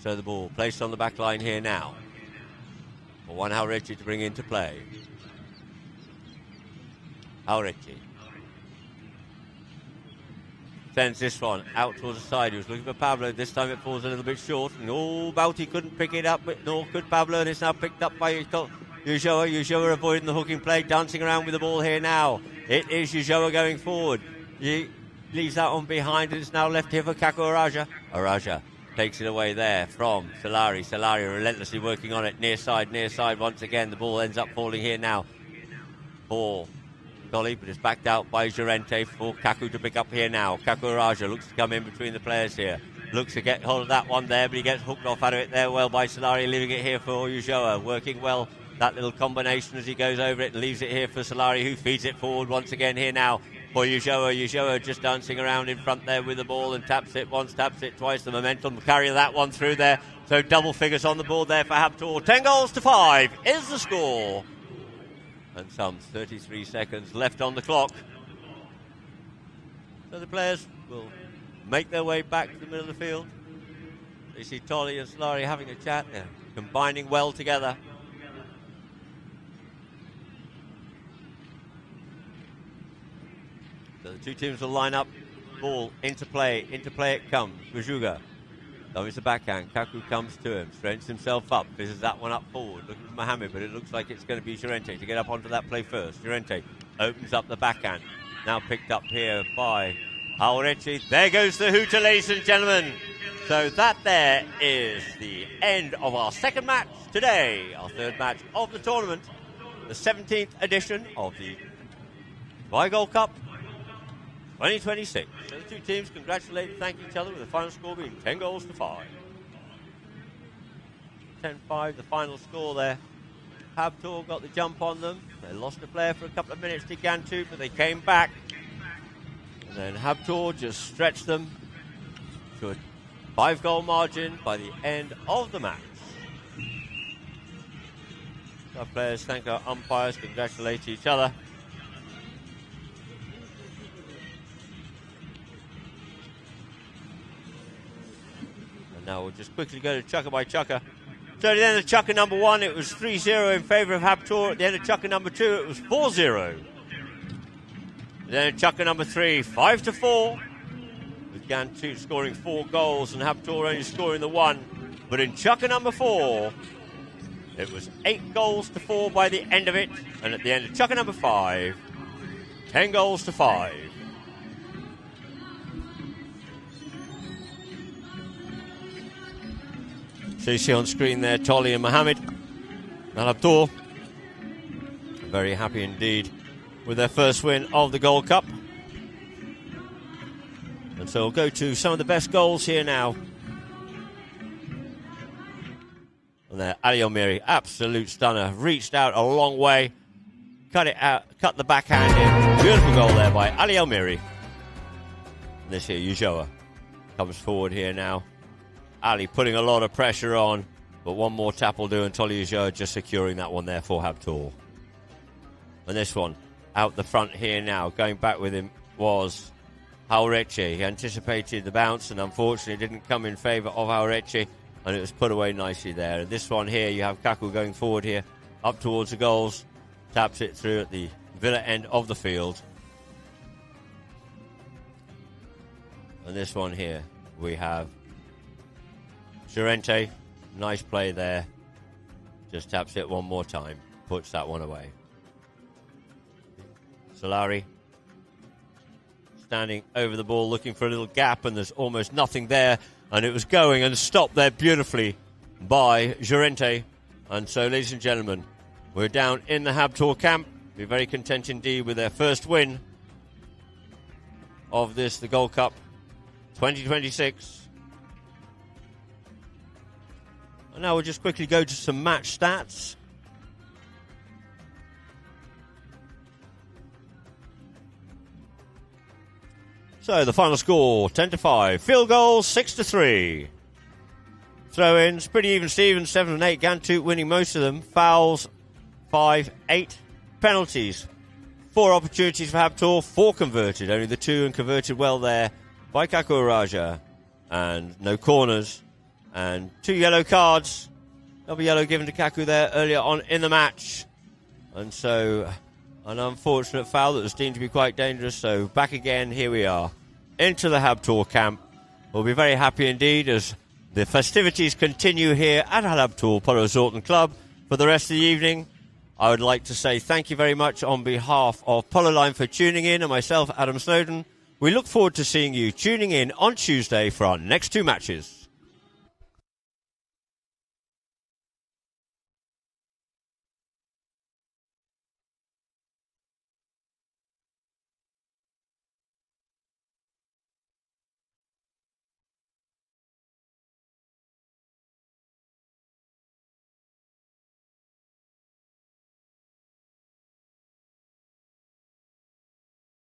So the ball placed on the back line here now for one Haureti to bring into play. Haureti sends this one out towards the side. He was looking for Pablo. This time it falls a little bit short. And Bauti couldn't pick it up, but nor could Pablo. And it's now picked up by Ulloa. Ulloa avoiding the hooking play, dancing around with the ball here now. It is Ulloa going forward. He leaves that one behind, and it's now left here for Kaku Araja. Araja takes it away there from Solari. Solari relentlessly working on it. Near side once again. The ball ends up falling here now for Dolly, but it's backed out by Llorente for Kaku to pick up here now. Kaku Araja looks to come in between the players here. looks to get hold of that one there, but he gets hooked off out of it there well by Solari, leaving it here for Ulloa. Working well, that little combination as he goes over it, leaves it here for Solari, who feeds it forward once again here now for Ulloa. Ulloa just dancing around in front there with the ball and taps it once, taps it twice. The momentum carrying that one through there. So double figures on the board there for Habtoor. 10-5 is the score. And some 33 seconds left on the clock. So the players will make their way back to the middle of the field. You see Tolly and Solari having a chat. They're combining well together. So the two teams will line up. Ball into play it comes. Bajuga. It's the backhand. Kaku comes to him, straightens himself up, fizzes that one up forward, looking for Mohamed, but it looks like it's going to be Llorente to get up onto that play first. Llorente opens up the backhand. Now picked up here by Aorechi. There goes the hooter, ladies and gentlemen. So that there is the end of our second match today, our third match of the tournament, the 17th edition of the Dubai Gold Cup 2026. So the two teams congratulate and thank each other with the final score being 10-5. 10-5, the final score there. Habtoor got the jump on them. They lost a player for a couple of minutes to Gantu, but they came back. And then Habtoor just stretched them to a 5-goal margin by the end of the match. Our players thank our umpires, congratulate each other. Now we'll just quickly go to Chukker by Chukker. So at the end of Chukker number 1, it was 3-0 in favour of Habtoor. At the end of Chukker number 2, it was 4-0. At the end of Chukker number 3, 5-4. With Gantu scoring 4 goals and Habtoor only scoring the 1. But in Chukker number 4, it was 8-4 by the end of it. And at the end of Chukker number 5, 10-5. So you see on screen there, Tolly and Mohamed. Habtoor very happy indeed with their first win of the Gold Cup. And so we'll go to some of the best goals here now. And there, Ali Almiri, absolute stunner. Reached out a long way. Cut it out, cut the backhand in. Beautiful goal there by Ali Almiri. And this here, Ulloa comes forward here now. Ali putting a lot of pressure on, but one more tap will do, and Tolly Ulloa just securing that one there for Habtoor. And this one, out the front here now, going back with him was Aorechi. He anticipated the bounce, and unfortunately didn't come in favour of Aorechi, and it was put away nicely there. And this one here, you have Kaku going forward here, up towards the goals, taps it through at the Villa end of the field. And this one here, we have Llorente, nice play there. Just taps it one more time. Puts that one away. Solari standing over the ball looking for a little gap, and there's almost nothing there. And it was going and stopped there beautifully by Llorente. And so, ladies and gentlemen, we're down in the Habtoor camp. Be very content indeed with their first win of this, the Gold Cup 2026. And now we'll just quickly go to some match stats. So the final score, 10-5. Field goals, 6-3. Throw-ins, pretty even Stevens, 7 and 8. Gantu winning most of them. Fouls, 5, 8. Penalties, 4 opportunities for Habtoor, 4 converted. Only the 2 and converted well there by Kaku Raja. And no corners. And 2 yellow cards. Double yellow given to Kaku there earlier on in the match. And so an unfortunate foul that was deemed to be quite dangerous. So back again, here we are, into the Habtoor camp. We'll be very happy indeed as the festivities continue here at Habtoor Polo Resort and Club for the rest of the evening. I would like to say thank you very much on behalf of Polo Line for tuning in, and myself, Adam Snowden. We look forward to seeing you tuning in on Tuesday for our next 2 matches.